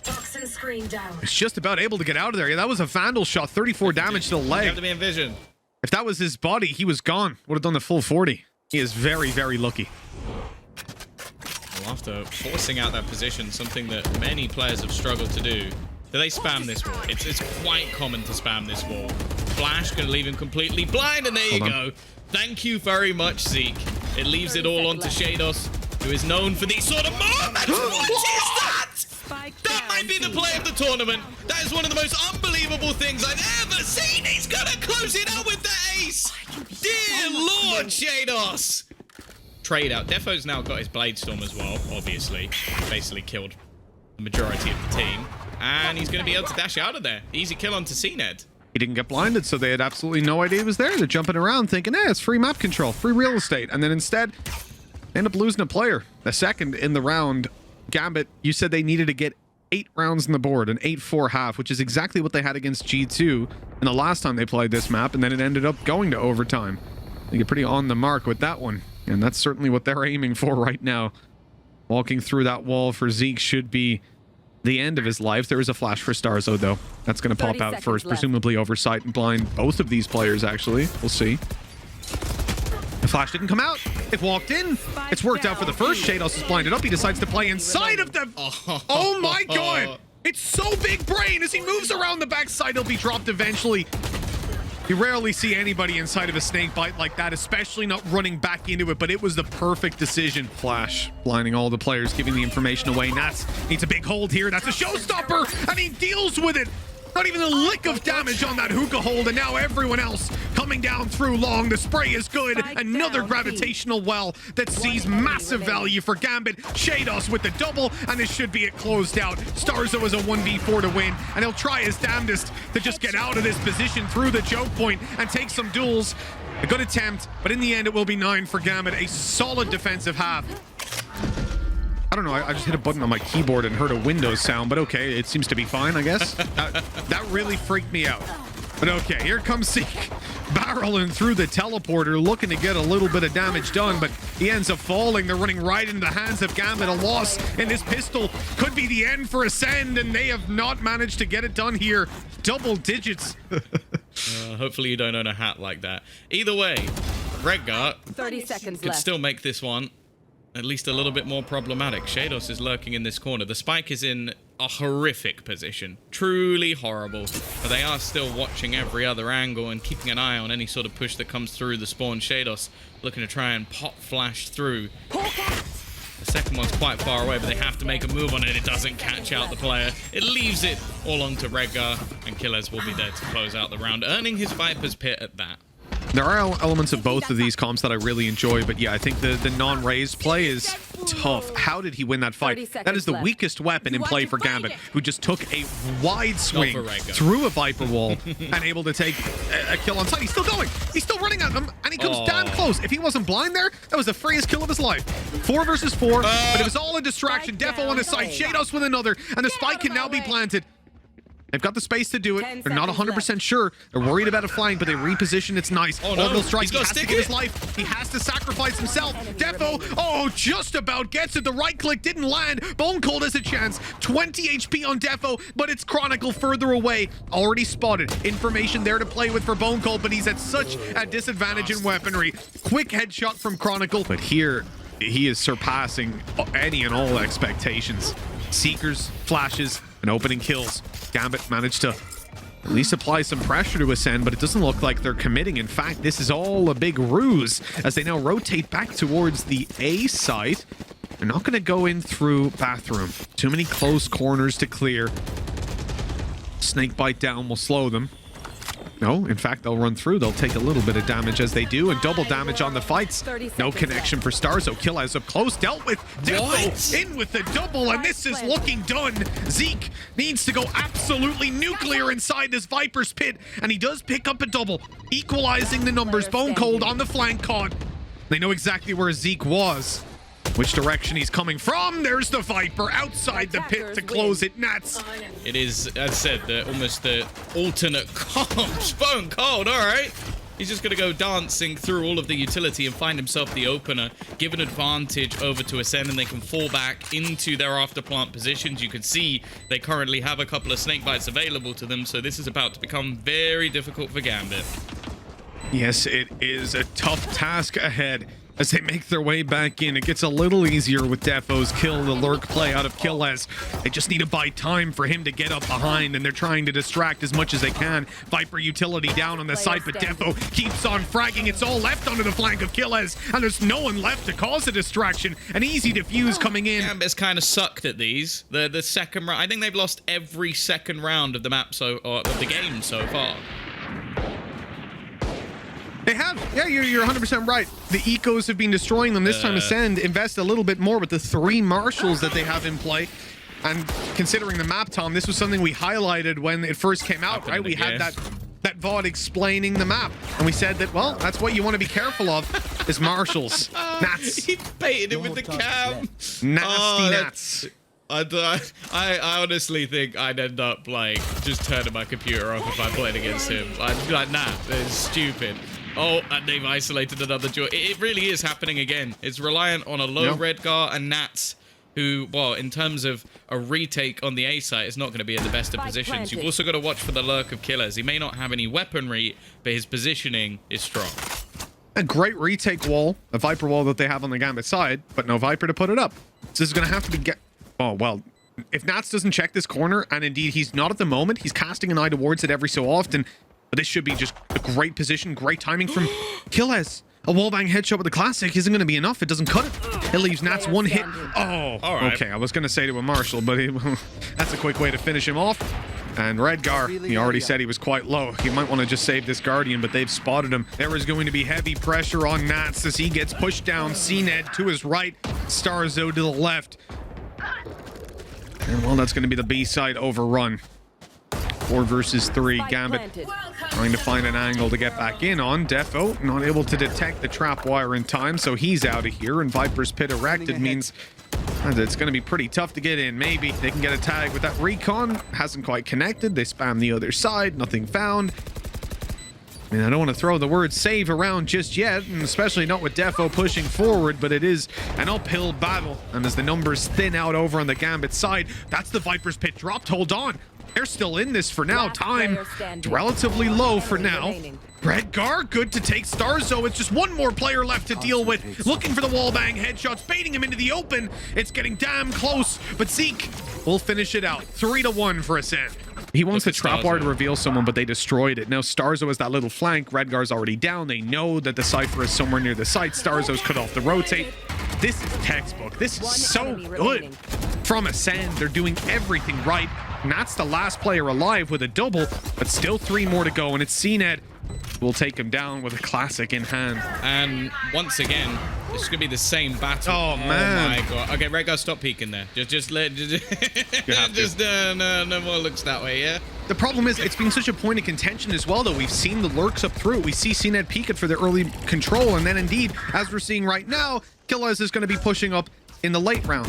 Toxin screen down. He's just about able to get out of there. Yeah, that was a Vandal shot. 34 damage to the You leg. have to be in vision. If that was his body, he was gone. Would have done the full 40. He is very, very lucky. Well, after forcing out that position, something that many players have struggled to do, they spam this wall. It's quite common to spam this wall. Flash gonna leave him completely blind, and there you go. Thank you very much, Zeke. It leaves it all onto Shados, who is known for these sort of moments. What is that? That might be the play of the tournament. That is one of the most unbelievable things I've ever seen. He's gonna close it out with the ace. Dear Lord, Shados. Trade out. Defo's now got his Blade Storm as well, obviously. Basically killed the majority of the team. And he's going to be able to dash out of there. Easy kill onto cned. He didn't get blinded, so they had absolutely no idea he was there. They're jumping around thinking, it's free map control, free real estate. And then instead, they end up losing a player. The second in the round, Gambit, you said they needed to get 8 rounds on the board, an 8-4 half, which is exactly what they had against G2 and the last time they played this map, and then it ended up going to overtime. They get pretty on the mark with that one. And that's certainly what they're aiming for right now. Walking through that wall for Zeke should be the end of his life. There is a flash for Starzo, though. That's going to pop out first, presumably oversight and blind both of these players, actually. We'll see. The flash didn't come out. It walked in. It's worked out for the first. Shados is blinded up. He decides to play inside of them. Oh my god. It's so big brain. As he moves around the backside, he'll be dropped eventually. You rarely see anybody inside of a snake bite like that, especially not running back into it, but it was the perfect decision. Flash, blinding all the players, giving the information away. Nats needs a big hold here. That's a showstopper, and he deals with it. Not even a lick of damage on that hookah hold, and now everyone else coming down through long. The spray is good. Another gravitational well that sees massive value for Gambit. Shados with the double, and this should be it closed out. Starzo is a 1v4 to win, and he'll try his damnedest to just get out of this position through the choke point and take some duels. A good attempt, but in the end it will be 9 for Gambit. A solid defensive half. I don't know, I just hit a button on my keyboard and heard a Windows sound, but okay, it seems to be fine, I guess. That really freaked me out. But okay, here comes Zeke, barreling through the teleporter, looking to get a little bit of damage done, but he ends up falling. They're running right into the hands of Gambit. A loss in this pistol could be the end for ACEND, and they have not managed to get it done here. Double digits. Hopefully you don't own a hat like that. Either way, Redgar 30 seconds could left. still make this one at least a little bit more problematic. Shados is lurking in this corner. The spike is in a horrific position. Truly horrible. But they are still watching every other angle and keeping an eye on any sort of push that comes through the spawn. Shados looking to try and pop flash through. The second one's quite far away, but they have to make a move on it. It doesn't catch out the player. It leaves it all onto Redgar, and killjoy will be there to close out the round, earning his Viper's Pit at that. There are elements of both of these comps that I really enjoy, but yeah, I think the non-raised play is tough. How did he win that fight? That is the weakest weapon in play for Gambit, who just took a wide swing through a Viper wall and able to take a kill on sight. He's still going. He's still running at them, and he comes damn close. If he wasn't blind there, that was the freest kill of his life. 4 versus 4, but it was all a distraction. Defo on his side, Shados with another, and the spike can now be planted. They've got the space to do it. They're not 100% sure. They're worried about a flank, but they reposition. It's nice. Oh, no. Orbital strike. He has to stick give his life. He has to sacrifice himself. Defo, just about gets it. The right click didn't land. Bone Cold has a chance. 20 HP on Defo, but it's Chronicle further away. Already spotted. Information there to play with for Bone Cold, but he's at such a disadvantage in weaponry. Quick headshot from Chronicle, but here he is surpassing any and all expectations. Seekers, flashes, and opening kills. Gambit managed to at least apply some pressure to ACEND, but it doesn't look like they're committing. In fact, this is all a big ruse as they now rotate back towards the A site. They're not going to go in through bathroom. Too many close corners to clear. Snake bite down will slow them. No, in fact, they'll run through. They'll take a little bit of damage as they do, and double damage on the fights. No connection for Starzo. killjoy up close, dealt with. Defo in with the double, and this is looking done. Zeke needs to go absolutely nuclear inside this Viper's Pit, and he does pick up a double, equalizing the numbers. Bone Cold on the flank caught. They know exactly where Zeke was. which direction he's coming from. There's the Viper outside the pit to close it. Nats. It is, as I said, almost the alternate comp. Stone cold, all right. He's just going to go dancing through all of the utility and find himself the opener, give an advantage over to ACEND, and they can fall back into their after-plant positions. You can see they currently have a couple of snake bites available to them, so this is about to become very difficult for Gambit. Yes, it is a tough task ahead as they make their way back in. It gets a little easier with Defo's kill, the lurk play out of killjoy. They just need to buy time for him to get up behind, and they're trying to distract as much as they can. Viper utility down on the side, but Defo keeps on fragging. It's all left onto the flank of killjoy, and there's no one left to cause a distraction. An easy defuse coming in. Gambit's kind of sucked at these. The second round, I think they've lost every second round of the map or of the game so far. They have. Yeah, you're 100% right. The ecos have been destroying them. This time ACEND invest a little bit more with the 3 marshals that they have in play. And considering the map, Tom, this was something we highlighted when it first came out, right? We had that VOD explaining the map. And we said that, well, that's what you want to be careful of is marshals. Nats. He baited it with the cam. Nasty Nats. I honestly think I'd end up, like, just turning my computer off if I played against him. I'd be like, nah, that's stupid. Oh, and they've isolated another joy. It really is happening again. It's reliant on a low Redgar and Nats, who, well, in terms of a retake on the A site, is not going to be in the best of positions. You've also got to watch for the lurk of killers. He may not have any weaponry, but his positioning is strong. A great retake wall, a Viper wall that they have on the Gambit side, but no Viper to put it up. So this is going to have to be oh, well, if Nats doesn't check this corner, and indeed he's not at the moment, he's casting an eye towards it every so often, but this should be just a great position, great timing from killjoy. A wallbang headshot with the classic isn't going to be enough. It doesn't cut it. It leaves Nats 1 hit. Oh, all right. Okay. I was going to say to a marshal, but that's a quick way to finish him off. And Redgar, he already said he was quite low. He might want to just save this Guardian, but they've spotted him. There is going to be heavy pressure on Nats as he gets pushed down. cned to his right, starzo to the left. And well, that's going to be the B side overrun. 4 versus 3. Gambit trying to find an angle to get back in on. Defo not able to detect the trap wire in time, so he's out of here. And Viper's pit erected means it's going to be pretty tough to get in. Maybe they can get a tag with that recon. Hasn't quite connected. They spam the other side. Nothing found. I mean, I don't want to throw the word save around just yet, and especially not with Defo pushing forward, but it is an uphill battle. And as the numbers thin out over on the Gambit side, that's the Viper's pit dropped. Hold on. They're still in this for now. Time relatively low for now. Redgar, good to take starzo. It's just one more player left to deal with. Looking for the wallbang headshots, baiting him into the open. It's getting damn close, but Zeke will finish it out. 3-1 for ACEND. He wants the trap wire to reveal someone, but they destroyed it. Now starzo has that little flank. Redgar's already down. They know that the Cypher is somewhere near the site. Starzo's cut off the rotate. This is textbook. This is so good from ACEND. They're doing everything right. Nat's the last player alive with a double, but still 3 more to go, and it's cned will take him down with a classic in hand. And once again, it's gonna be the same battle. Oh man! Oh my god! Okay, Redgar, stop peeking there. Just no more looks that way. Yeah. The problem is, it's been such a point of contention as well, though. We've seen the lurks up through. We see cned peek it for the early control, and then indeed, as we're seeing right now, killjoy is going to be pushing up in the late round.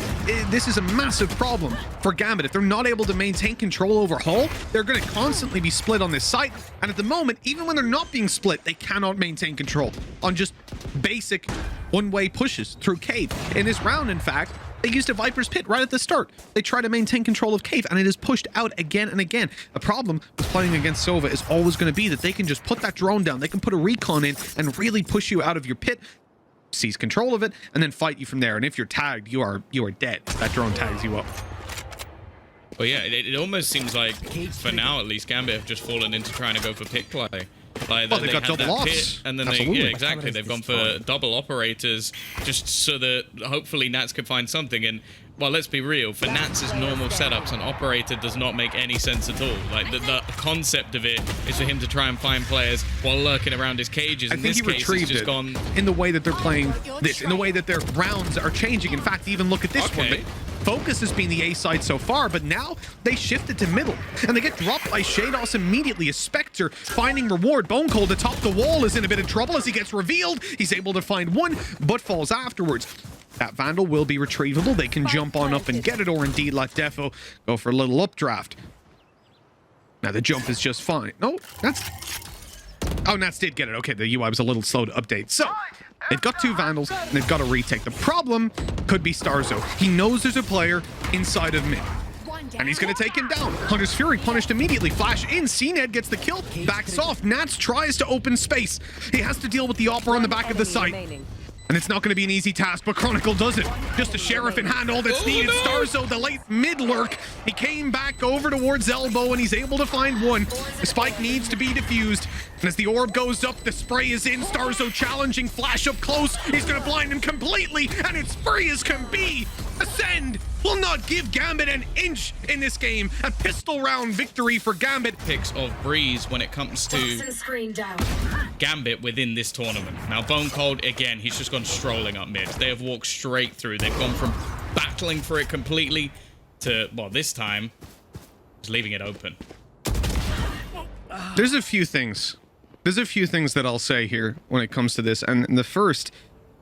This is a massive problem for Gambit. If they're not able to maintain control over Hull, they're going to constantly be split on this site. And at the moment, even when they're not being split, they cannot maintain control on just basic one-way pushes through Cave. In this round, in fact, they used a Viper's Pit right at the start. They try to maintain control of Cave, and it is pushed out again and again. The problem with playing against Sova is always going to be that they can just put that drone down. They can put a recon in and really push you out of your pit, seize control of it, and then fight you from there. And if you're tagged, you are dead. That drone tags you up. Well, yeah, it almost seems like, for now at least, Gambit have just fallen into trying to go for pit play. Like, they've got double offs. And then exactly, they've gone for double operators just so that hopefully Nats could find something. And well, let's be real, for Nats' normal setups, an operator does not make any sense at all. Like, the concept of it is for him to try and find players while lurking around his cages. I think he retrieved it in the way that they're playing this, in the way that their rounds are changing. In fact, even look at this one. Focus has been the A side so far, but now they shifted to middle, and they get dropped by Shados immediately. A Spectre finding reward. Bone Cold atop the wall is in a bit of trouble as he gets revealed. He's able to find one, but falls afterwards. That Vandal will be retrievable. They can jump on up and get it, or indeed let Defo go for a little updraft. Now the jump is just fine. No, Nats. Oh, Nats did get it. Okay, the UI was a little slow to update. So they've got 2 Vandals and they've got a retake. The problem could be starzo. He knows there's a player inside of mid, and he's going to take him down. Hunter's Fury punished immediately. Flash in. cned gets the kill. Backs off. Nats tries to open space. He has to deal with the Opera on the back of the site. And it's not going to be an easy task, but Chronicle does it. Just a sheriff in hand, all that's needed. No. Starzo, the late mid-lurk. He came back over towards elbow, and he's able to find one. The spike needs to be defused. And as the orb goes up, the spray is in. Starzo challenging Flash up close. He's going to blind him completely, and it's free as can be. Ascend will not give Gambit an inch in this game. A pistol round victory for Gambit. Picks of Breeze when it comes to Toxin screen down. Gambit within this tournament. Now, Bone Cold, again, he's just gone strolling up mid. They have walked straight through. They've gone from battling for it completely to, well, this time, just leaving it open. There's a few things. There's a few things that I'll say here when it comes to this. And the first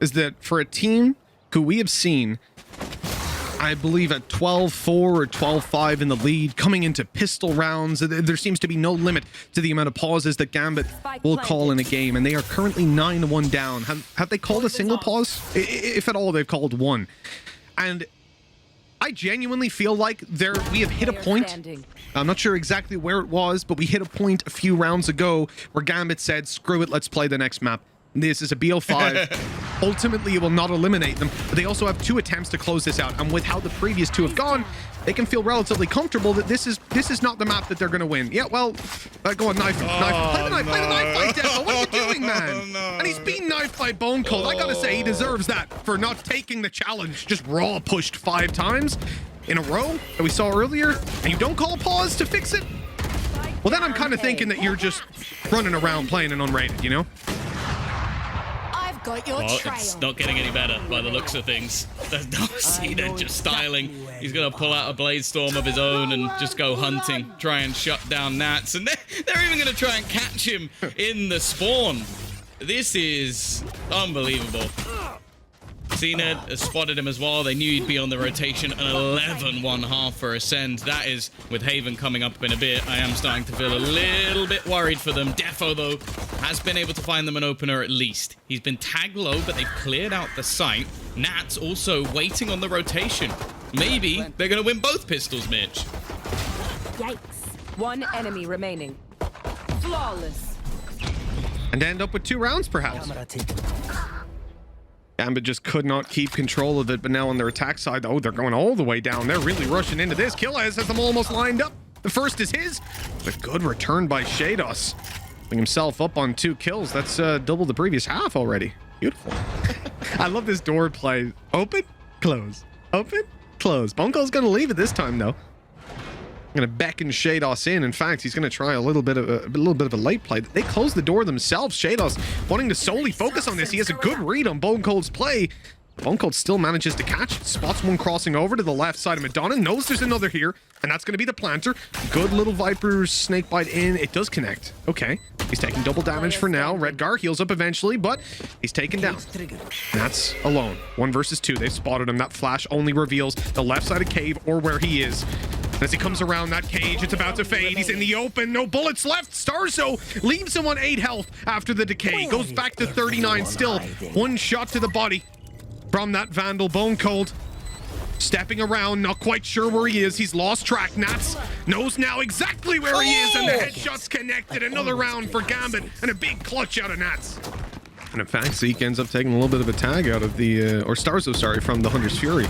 is that for a team who we have seen, I believe at 12-4 or 12-5 in the lead, coming into pistol rounds, there seems to be no limit to the amount of pauses that Gambit will call in a game, and they are currently 9-1 down. Have they called a single pause? If at all, they've called one. And I genuinely feel like we have hit a point. I'm not sure exactly where it was, but we hit a point a few rounds ago where Gambit said, screw it, let's play the next map. This is a BO5. Ultimately, it will not eliminate them, but they also have 2 attempts to close this out. And with how the previous 2 have gone, they can feel relatively comfortable that this is not the map that they're going to win. Yeah, well, go on, knife. Play the knife fight, Devil. What are you doing, man? And he's being knifed by Bone Cold. I gotta say, he deserves that for not taking the challenge. Just raw pushed 5 times in a row that we saw earlier, and you don't call a pause to fix it? Well, then I'm kind of thinking that you're just running around playing an unrated, you know? Got your Well, trail. it's not getting any better by the looks of things. There's no cned just styling. He's going to pull out a Blade Storm of his own and just go hunting, try and shut down Nats. And they're even going to try and catch him in the spawn. This is unbelievable. cned has spotted him as well. They knew he'd be on the rotation. An 11-1/2 for Ascend. That is, with Haven coming up in a bit, I am starting to feel a little bit worried for them. Defo, though, has been able to find them an opener at least. He's been tagged low, but they've cleared out the site. Nats also waiting on the rotation. Maybe they're going to win both pistols, Mitch. Yikes. 1 enemy remaining. Flawless. And end up with 2 rounds, perhaps. Gambit just could not keep control of it, but now on their attack side, oh, they're going all the way down. They're really rushing into this. killjoy has them almost lined up. The first is his. A good return by Shados. Putting himself up on 2 kills. That's double the previous half already. Beautiful. I love this door play. Open, close. Open, close. Bunko's going to leave it this time, though. Going to beckon Shados in. In fact, he's going to try a little bit of a late play. They close the door themselves. Shados wanting to solely focus on this. He has a good read on Bone Cold's play. Bone Cold still manages to catch. Spots one crossing over to the left side of Madonna. Knows there's another here, and that's going to be the planter. Good little Viper's snake bite in. It does connect. Okay. He's taking double damage for now. Redgar heals up eventually, but he's taken down. That's alone. 1 versus 2. They've spotted him. That flash only reveals the left side of cave or where he is. As he comes around that cage, it's about to fade. He's in the open. No bullets left. Starzo leaves him on 8 health after the decay. Goes back to 39 still. 1 shot to the body from that Vandal. Bone Cold stepping around, not quite sure where he is. He's lost track. Nats knows now exactly where he is, and the headshot's connected. Another round for Gambit, and a big clutch out of Nats. And in fact, Zeke ends up taking a little bit of a tag out of the, or Starzo, sorry, from the Hunter's Fury.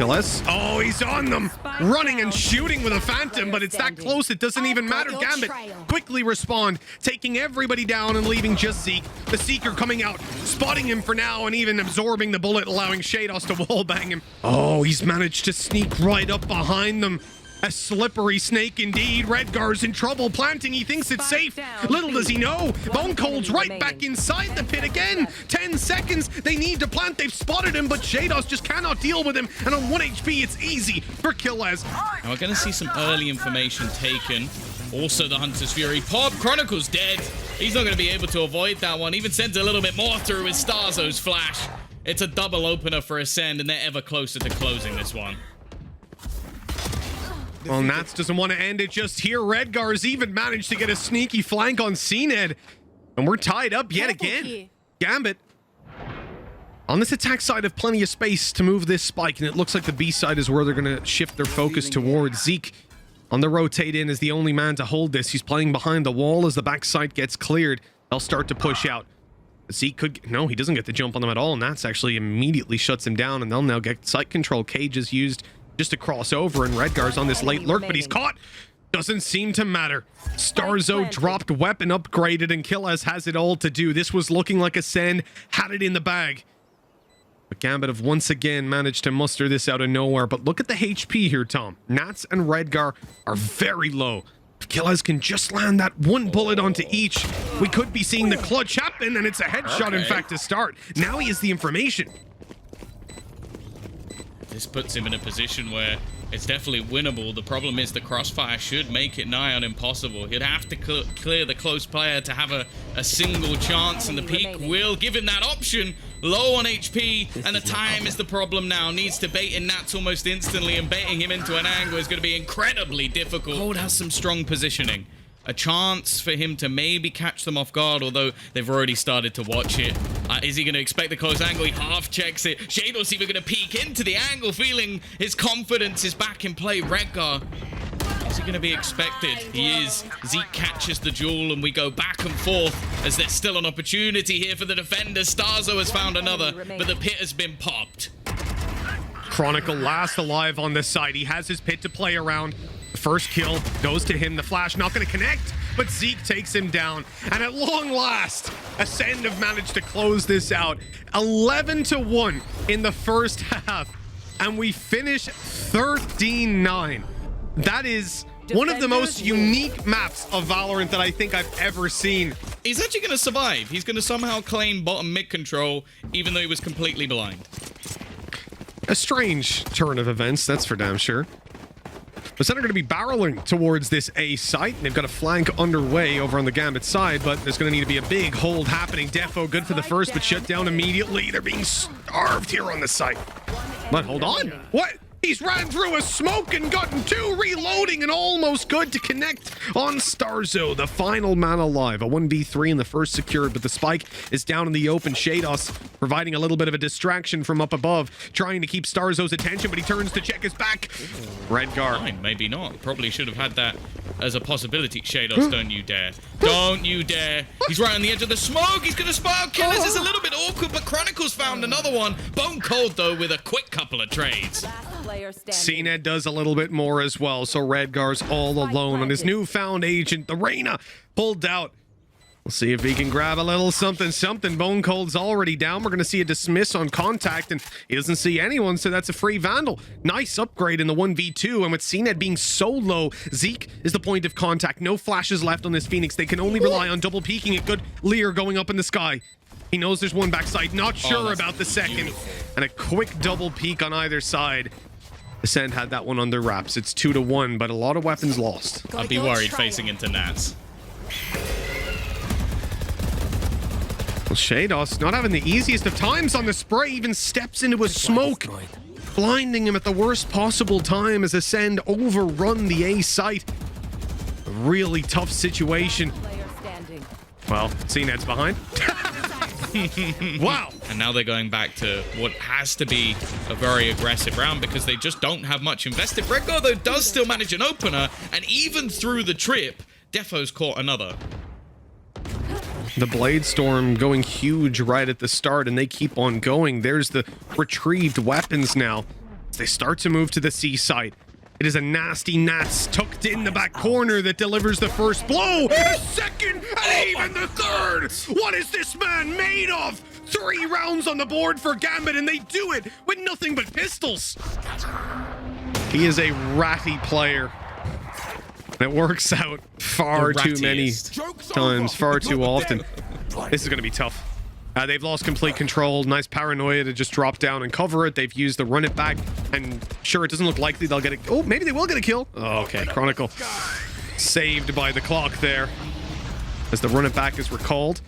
Oh, he's on them, running and shooting with a Phantom, but it's that close, it doesn't even matter. Gambit quickly respond, taking everybody down and leaving just Zeke. The Seeker coming out, spotting him for now, and even absorbing the bullet, allowing Shados to wallbang him. Oh, he's managed to sneak right up behind them. A slippery snake indeed. Redgar's in trouble, planting. He thinks it's safe. Little does he know, Bone Cold's right back inside the pit again. 10 seconds. They need to plant. They've spotted him, but Shados just cannot deal with him. And on 1 HP, it's easy for killjoy. Now we're going to see some early information taken. Also, the Hunter's Fury pop. Chronicle's dead. He's not going to be able to avoid that one. Even sends a little bit more through with Starzo's flash. It's a double opener for Ascend, and they're ever closer to closing this one. Well, Nats doesn't want to end it just here. Redgar's even managed to get a sneaky flank on cned. And we're tied up yet again. Gambit on this attack side have plenty of space to move this spike, and it looks like the B side is where they're going to shift their focus towards. Zeke on the rotate in is the only man to hold this. He's playing behind the wall. As the backside gets cleared, they'll start to push out. Zeke could... No, he doesn't get the jump on them at all, and that's actually immediately shuts him down, and they'll now get site control. Cage is used just to cross over, and Redgar's on this late lurk, but he's caught. Doesn't seem to matter. Starzo dropped, weapon upgraded, and Killas has it all to do. This was looking like Ascend had it in the bag. But Gambit have once again managed to muster this out of nowhere. But look at the HP here, Tom. Nats and Redgar are very low. If Killas can just land that one bullet onto each, we could be seeing the clutch happen, and it's a headshot, in fact, to start. Now he has the information. This puts him in a position where it's definitely winnable. The problem is the crossfire should make it nigh on impossible. He'd have to clear the close player to have a single chance, and the peak will give him that option. Low on HP, and the time is the problem now. Needs to bait in Nats almost instantly, and baiting him into an angle is going to be incredibly difficult. Cold has some strong positioning. A chance for him to maybe catch them off guard, although they've already started to watch it. Is he going to expect the close angle? He half checks it. Shadow's even going to peek into the angle, feeling his confidence is back in play. Redgar, is he going to be expected? He is. Zeke catches the jewel, and we go back and forth as there's still an opportunity here for the defenders. Starzo has found another, but the pit has been popped. Chronicle last alive on this side. He has his pit to play around. The first kill goes to him. The flash not going to connect, but Zeke takes him down. And at long last, Ascend have managed to close this out. 11-1 in the first half. And we finish 13-9. That is one of the most unique maps of Valorant that I think I've ever seen. He's actually going to survive. He's going to somehow claim bottom mid control, even though he was completely blind. A strange turn of events, that's for damn sure. The center going to be barreling towards this A site. They've got a flank underway over on the Gambit side, but there's going to need to be a big hold happening. Defo good for the first, but shut down immediately. They're being starved here on the site. But hold on. What? He's ran through a smoke and gotten two, reloading, and almost good to connect on Starzo, the final man alive. A 1v3 in the first secured, but the spike is down in the open. Shados providing a little bit of a distraction from up above, trying to keep Starzo's attention, but he turns to check his back. Redgar. Fine, maybe not. Probably should have had that as a possibility. Shados, don't you dare. Don't you dare. He's right on the edge of the smoke. He's going to spot Killers. It's a little bit awkward, but Chronicles found another one. Bone cold, though, with a quick couple of trades. cned does a little bit more as well, so Redgar's all alone on his newfound agent. The Reyna pulled out. We'll see if he can grab a little something. Bone Cold's already down. We're going to see a dismiss on contact, and he doesn't see anyone, so that's a free Vandal. Nice upgrade in the 1v2, and with cned being so low, Zeke is the point of contact. No flashes left on this Phoenix. They can only rely on double peeking it. Good Lear going up in the sky. He knows there's one backside. Not sure about the second. Beautiful. And a quick double peek on either side. Ascend had that one under wraps. It's 2-1, but a lot of weapons lost. I'd be worried facing into Nats. Well, Shados not having the easiest of times on the spray, even steps into a smoke, blinding him at the worst possible time as Ascend overrun the A site. A really tough situation. Well, cned's behind. Wow. And now they're going back to what has to be a very aggressive round because they just don't have much invested. Redgar, though, does still manage an opener, and even through the trip, Defo's caught another. The Blade Storm going huge right at the start, and they keep on going. There's the retrieved weapons now. As they start to move to the C site. It is a nasty Nats tucked in the back corner that delivers the first blow, the second, and even the third. What is this man made of? 3 rounds on the board for Gambit, and they do it with nothing but pistols. He is a ratty player. It works out far too many times, far too often. This is going to be tough. They've lost complete control. Nice paranoia to just drop down and cover it. They've used the run it back, and sure, it doesn't look likely they'll get a... Oh, maybe they will get a kill. Oh, okay, Chronicle saved by the clock there as the run it back is recalled.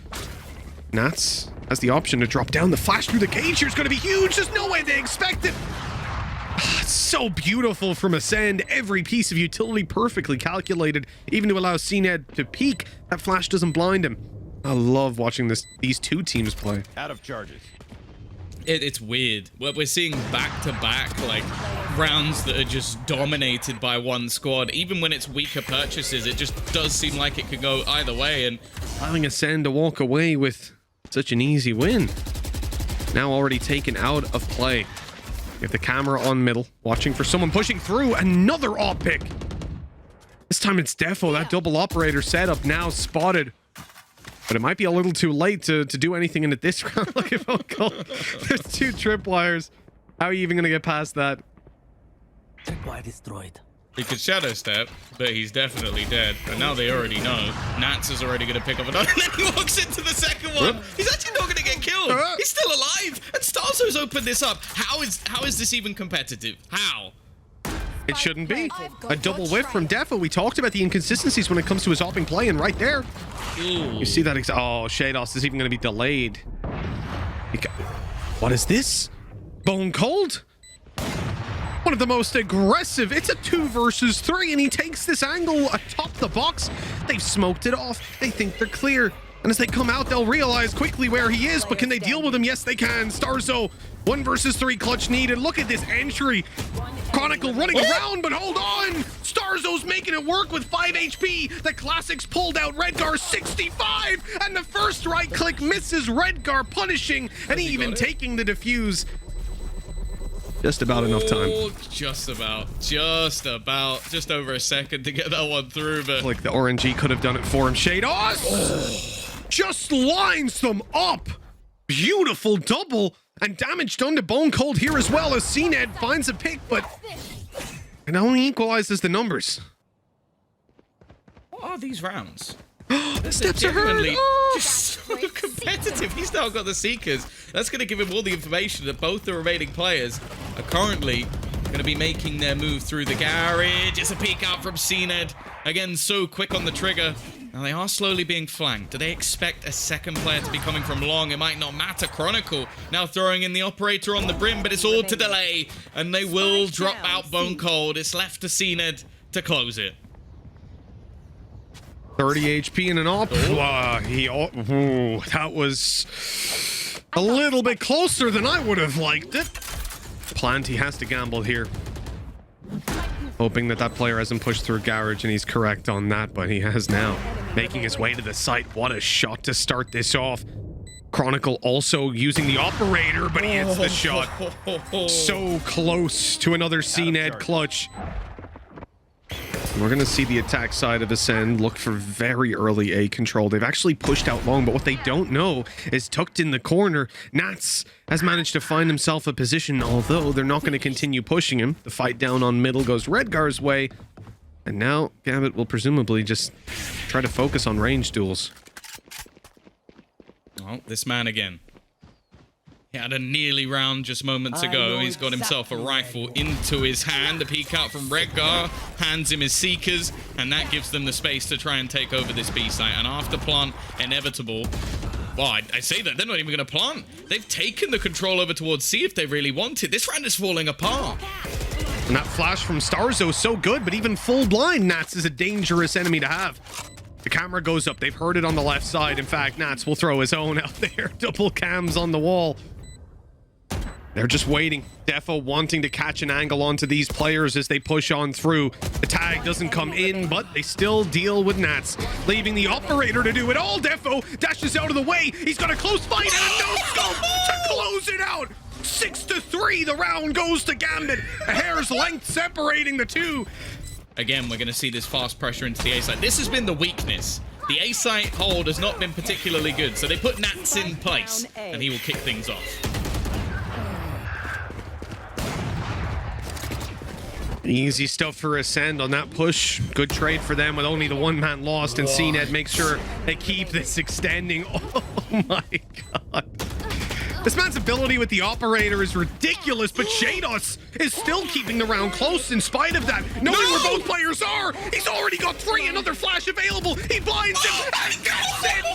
Nats has the option to drop down. The flash through the cage here is going to be huge. There's no way they expect it. It's so beautiful from ACEND. Every piece of utility perfectly calculated, even to allow cned to peek. That flash doesn't blind him. I love watching these two teams play. Out of charges. It's weird. We're seeing back-to-back like rounds that are just dominated by one squad. Even when it's weaker purchases, it just does seem like it could go either way. And allowing ACEND to walk away with such an easy win. Now already taken out of play. You have the camera on middle, watching for someone pushing through. Another op pick. This time it's Defo. That double operator setup now spotted. But it might be a little too late to do anything in it this round. Look at there's two tripwires. How are you even going to get past that? Tripwire destroyed. he could shadow step, but he's definitely dead. And now they already know. Nats is already going to pick up another. And then he walks into the second one. He's actually not going to get killed. He's still alive. And Starzo's opened this up. How is this even competitive? How? It shouldn't be. A double whiff from Defo. We talked about the inconsistencies when it comes to his hopping play, and right there, you see that. Oh, Shados is even going to be delayed. What is this? Bone Cold? One of the most aggressive. It's a 2 versus 3, and he takes this angle atop the box. They've smoked it off. They think they're clear. And as they come out, they'll realize quickly where he is. But can they deal with him? Yes, they can. Starzo, 1 versus 3 clutch needed. Look at this entry. Chronicle running around, but hold on. Starzo's making it work with 5 HP. The Classics pulled out Redgar 65. And the first right click misses Redgar, punishing. And he even taking the defuse. Just about enough time. Just about. Just over a second to get that one through, but... Like the RNG could have done it for him. Shados just lines them up. Beautiful double. And damage done to Bone Cold here as well as cned finds a pick, but it only equalizes the numbers. What are these rounds? Steps are heard. Just so competitive. He's now got the Seekers. That's going to give him all the information that both the remaining players are currently going to be making their move through the garage. It's a peek out from cned. Again, so quick on the trigger. Now they are slowly being flanked. Do they expect a second player to be coming from long? It might not matter. Chronicle now throwing in the operator on the brim, but it's all to delay. And they will drop out Bone Cold. It's left to cned to close it. 30 HP and an op. That was a little bit closer than I would have liked it. Planty has to gamble here. Hoping that that player hasn't pushed through garage, and he's correct on that, but he has now. Making his way to the site. What a shot to start this off. Chronicle also using the operator, but he hits the shot. So close to another cned clutch. We're going to see the attack side of ACEND look for very early A control. They've actually pushed out long, but what they don't know is tucked in the corner, Nats has managed to find himself a position, although they're not going to continue pushing him. The fight down on middle goes Redgar's way, and now Gambit will presumably just try to focus on range duels. Oh, this man again. He had a nearly round just moments ago. He's got himself a rifle into his hand. A peek out from Redgar, hands him his Seekers, and that gives them the space to try and take over this B site. And after plant, inevitable. Well, I say that, they're not even going to plant. They've taken the control over towards C if they really want it. This round is falling apart. And that flash from Starzo is so good, but even full blind Nats is a dangerous enemy to have. The camera goes up. They've heard it on the left side. In fact, Nats will throw his own out there. Double cams on the wall. They're just waiting. Defo wanting to catch an angle onto these players as they push on through. The tag doesn't come in, but they still deal with Nats, leaving the operator to do it all. Defo dashes out of the way. He's got a close fight and a no-scope to close it out. 6-3, the round goes to Gambit. A hair's length separating the two. Again, we're going to see this fast pressure into the A site. This has been the weakness. The A site hold has not been particularly good, so they put Nats in place, and he will kick things off. Easy stuff for ACEND on that push. Good trade for them with only the one man lost, and cned makes sure they keep this extending. Oh my god. This man's ability with the operator is ridiculous, but Shados is still keeping the round close in spite of that. Knowing where both players are, he's already got 3. Another flash available. He blinds him and gets it.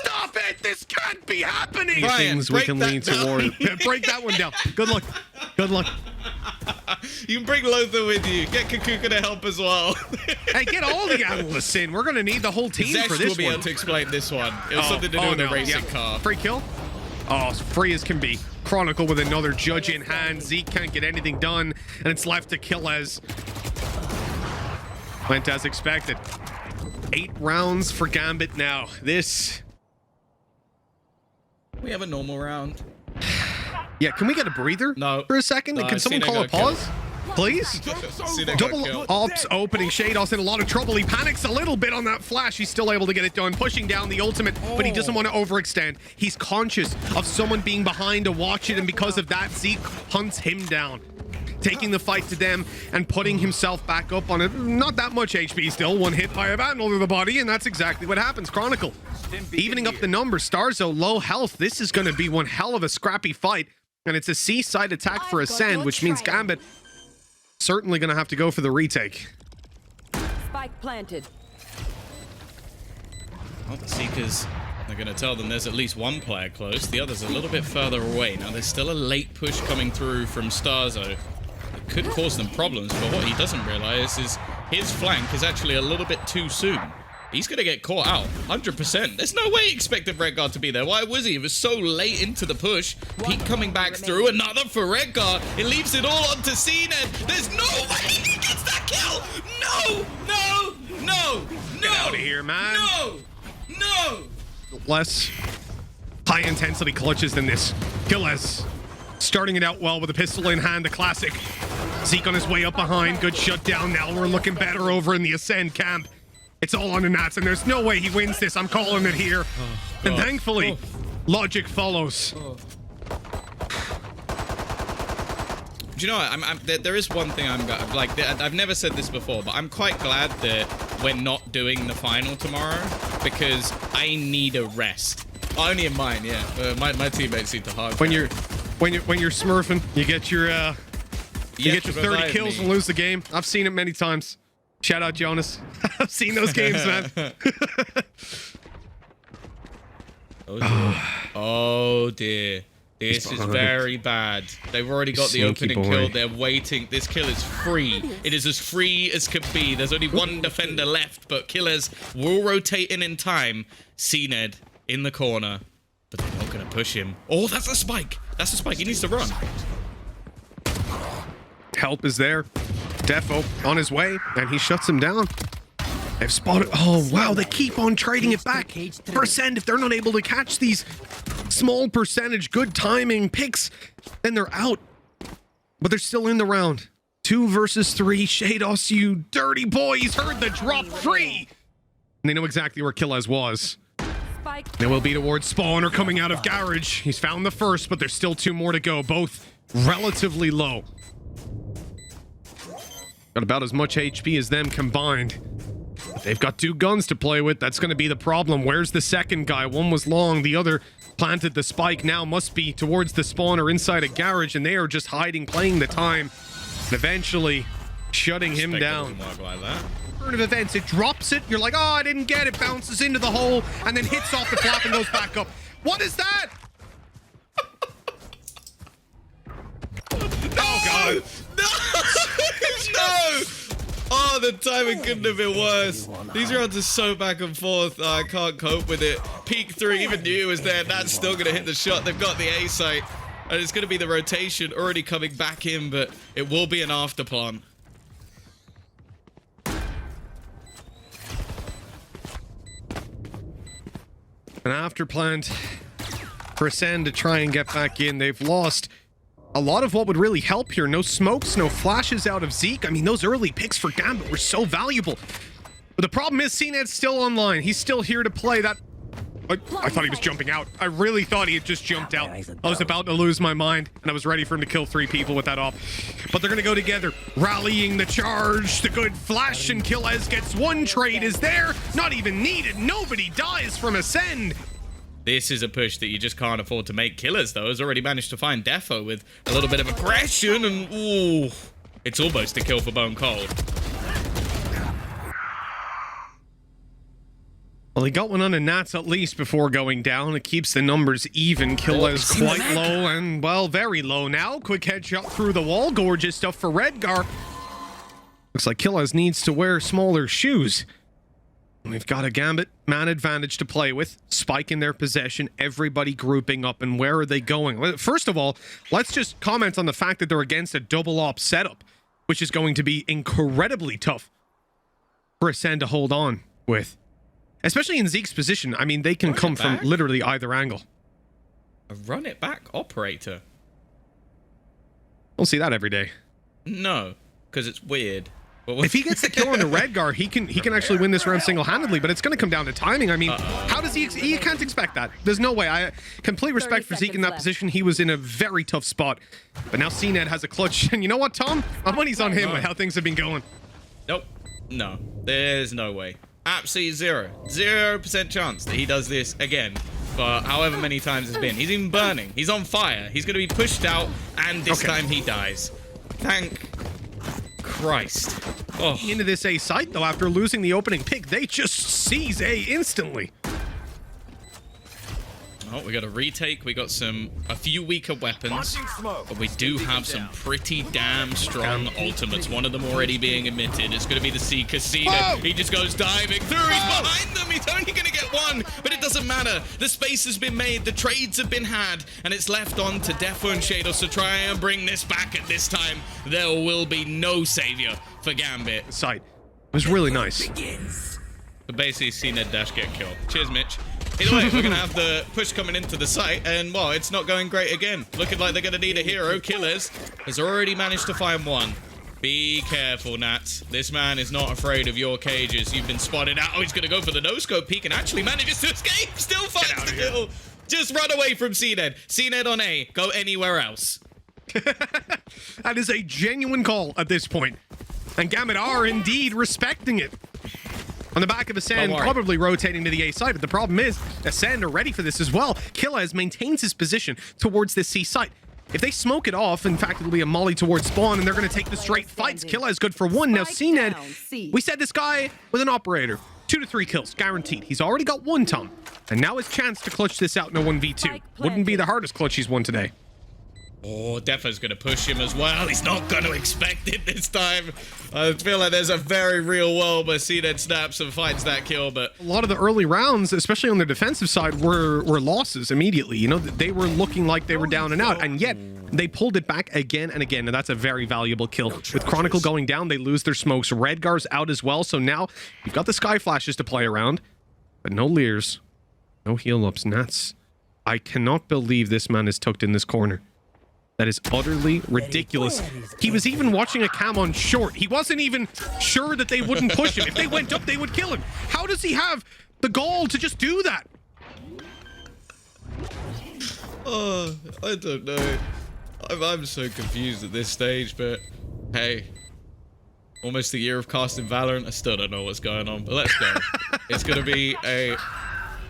Stop it. This can't be happening. Brian, Things we can lean toward. Break that one down. Good luck. Good luck. You can bring Lothar with you. Get Kakuka to help as well. Hey, get all the analysts in. We're going to need the whole team Zesh for this will be one. able to explain this one. It was something to do with the racing car. Free kill? Oh, free as can be. Chronicle with another judge in hand. Zeke can't get anything done, and it's left to Killez. Went as expected. 8 rounds for Gambit now. This... We have a normal round. Yeah, can we get a breather for a second? No, Can someone call a pause? Please? Double ops opening. Shados in a lot of trouble. He panics a little bit on that flash. He's still able to get it done. Pushing down the ultimate, but he doesn't want to overextend. He's conscious of someone being behind to watch it, and because of that, Zeke hunts him down. Taking the fight to them and putting himself back up on it. Not that much HP still. One hit by a battle to the body, and that's exactly what happens. Chronicle evening up the numbers. Starzo low health. This is going to be one hell of a scrappy fight, and it's a C-side attack for Ascend, which means Gambit certainly going to have to go for the retake. Spike planted. Well, the Seekers are going to tell them there's at least one player close. The other's a little bit further away. Now, there's still a late push coming through from Starzo. It could cause them problems, but what he doesn't realize is his flank is actually a little bit too soon. He's going to get caught out, 100%. There's no way he expected Redguard to be there. Why was he? He was so late into the push. Pete coming back through, another for Redguard. It leaves it all onto cned. There's no way he gets that kill. No, no, no, no. Get out of here, man. No, no. Less high intensity clutches than this. Killez starting it out well with a pistol in hand, the classic. Zeke on his way up behind. Good shutdown. Now we're looking better over in the Ascend camp. It's all on the Nats, and there's no way he wins this. I'm calling it here. And thankfully, logic follows. Do you know what? There is one thing like. I've never said this before, but I'm quite glad that we're not doing the final tomorrow because I need a rest. Only in mine, yeah. My teammates need to hard. When you're smurfing, you get your 30 kills and lose the game. I've seen it many times. Shout out Jonas. I've seen those games, man. Oh dear. Oh dear. This is very bad. They've already got the opening kill. They're waiting. This kill is free. It is as free as can be. There's only one defender left, but killers will rotate in time. cned in the corner, but they're not going to push him. Oh, that's a spike. That's a spike. He needs to run. Help is there. Defo on his way, and he shuts him down. They've spotted. Oh, wow. They keep on trading it back. For Ascend, if they're not able to catch these small percentage, good timing picks, then they're out. But they're still in the round. 2 versus 3. Shados, you dirty boy. He's heard the drop 3. And they know exactly where Killez was. They will be towards spawn or coming out of garage. He's found the first, but there's still 2 more to go. Both relatively low. Got about as much HP as them combined. But they've got 2 guns to play with. That's going to be the problem. Where's the second guy? One was long. The other planted the spike. Now must be towards the spawn or inside a garage. And they are just hiding, playing the time. And eventually shutting him down. Turn of events. It drops it. You're like, oh, I didn't get it. Bounces into the hole and then hits off the flap and goes back up. What is that? Oh, God. No! Oh, the timing couldn't have been worse. These rounds are so back and forth. Oh, I can't cope with it. Peak 3, even knew it was there. That's still going to hit the shot. They've got the A site. And it's going to be the rotation already coming back in, but it will be an afterplant. An afterplant for Ascend to try and get back in. They've lost a lot of what would really help here. No smokes, no flashes out of Zeke. I mean, those early picks for Gambit were so valuable. But the problem is cned's still online. He's still here to play. That I thought he was jumping out. I really thought he had just jumped out. I was about to lose my mind, and I was ready for him to kill 3 people with that off. But they're going to go together, rallying the charge. The good flash, and Killez gets 1 trade is there. Not even needed. Nobody dies from Ascend. This is a push that you just can't afford to make. Killers, though, has already managed to find Defo with a little bit of aggression, and ooh, it's almost a kill for Bone Cold. Well, he got one on the Nats at least before going down. It keeps the numbers even. Killer's quite low and, well, very low now. Quick headshot through the wall. Gorgeous stuff for Redgar. Looks like Killer's needs to wear smaller shoes. We've got a Gambit man advantage to play with. Spike in their possession. Everybody grouping up. And where are they going? Well, first of all, let's just comment on the fact that they're against a double op setup, which is going to be incredibly tough for ACEND to hold on with. Especially in Zeke's position. I mean, they can come from literally either angle. A run it back operator? We'll see that every day. No, because it's weird. If he gets the kill on the Redgar, he can actually win this round single-handedly, but it's going to come down to timing. I mean, how does he can't expect that. There's no way. I complete respect for Zeke in that position. He was in a very tough spot. But now cned has a clutch. And you know what, Tom? My money's on him with how things have been going. Nope. No. There's no way. Absolutely 0% chance that he does this again for however many times it's been. He's even burning. He's on fire. He's going to be pushed out, and this time he dies. Thank Christ. Oh. Into this A site, though, after losing the opening pick, they just seize A instantly. Oh, we got a retake. We got a few weaker weapons, but we do have some pretty damn strong ultimates. One of them already being emitted. It's going to be the C Casino. He just goes diving through. He's behind them. He's only going to get one, but it doesn't matter. The space has been made. The trades have been had, and it's left on to Defo and Shadows to try and bring this back. At this time, there will be no savior for Gambit. Site. It was really nice. But basically, cned dash get killed. Cheers, Mitch. Either way, we're going to have the push coming into the site, and, well, it's not going great again. Looking like they're going to need a hero. Killers has already managed to find one. Be careful, Nats. This man is not afraid of your cages. You've been spotted out. Oh, he's going to go for the no-scope peek and actually manages to escape. Still finds the kill. Just run away from cned. Cned on A. Go anywhere else. That is a genuine call at this point. And Gambit are indeed respecting it. On the back of ACEND, probably rotating to the A site, but the problem is, ACEND are ready for this as well. Killaz maintains his position towards this C site. If they smoke it off, in fact, it'll be a molly towards spawn, and they're going to take the straight fights. Killaz good for one. Now, cned, we said this guy was an operator. 2 to 3 kills, guaranteed. He's already got one, Tom. And now his chance to clutch this out in a 1v2. Wouldn't be the hardest clutch he's won today. Oh, Defo's going to push him as well. He's not going to expect it this time. I feel like there's a very real world where cned snaps and finds that kill, but... A lot of the early rounds, especially on the defensive side, were losses immediately. You know, they were looking like they were down and out, and yet they pulled it back again and again, and that's a very valuable kill. With Chronicle going down, they lose their smokes. Redgar's out as well, so now you've got the Sky Flashes to play around, but no Leers, no heal-ups. Nats, I cannot believe this man is tucked in this corner. That is utterly ridiculous. He was even watching a cam on short. He wasn't even sure that they wouldn't push him. If they went up, they would kill him. How does he have the gall to just do that? Oh, I don't know. I'm so confused at this stage, but hey, almost a year of casting Valorant. I still don't know what's going on, but let's go. It's going to be a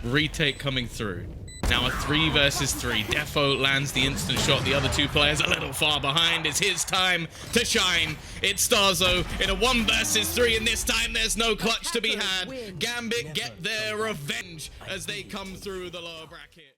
retake coming through. Now a 3 versus 3. Defo lands the instant shot. The other 2 players a little far behind. It's his time to shine. It's Starzo in a 1 versus 3, and this time there's no clutch to be had. Gambit get their revenge as they come through the lower bracket.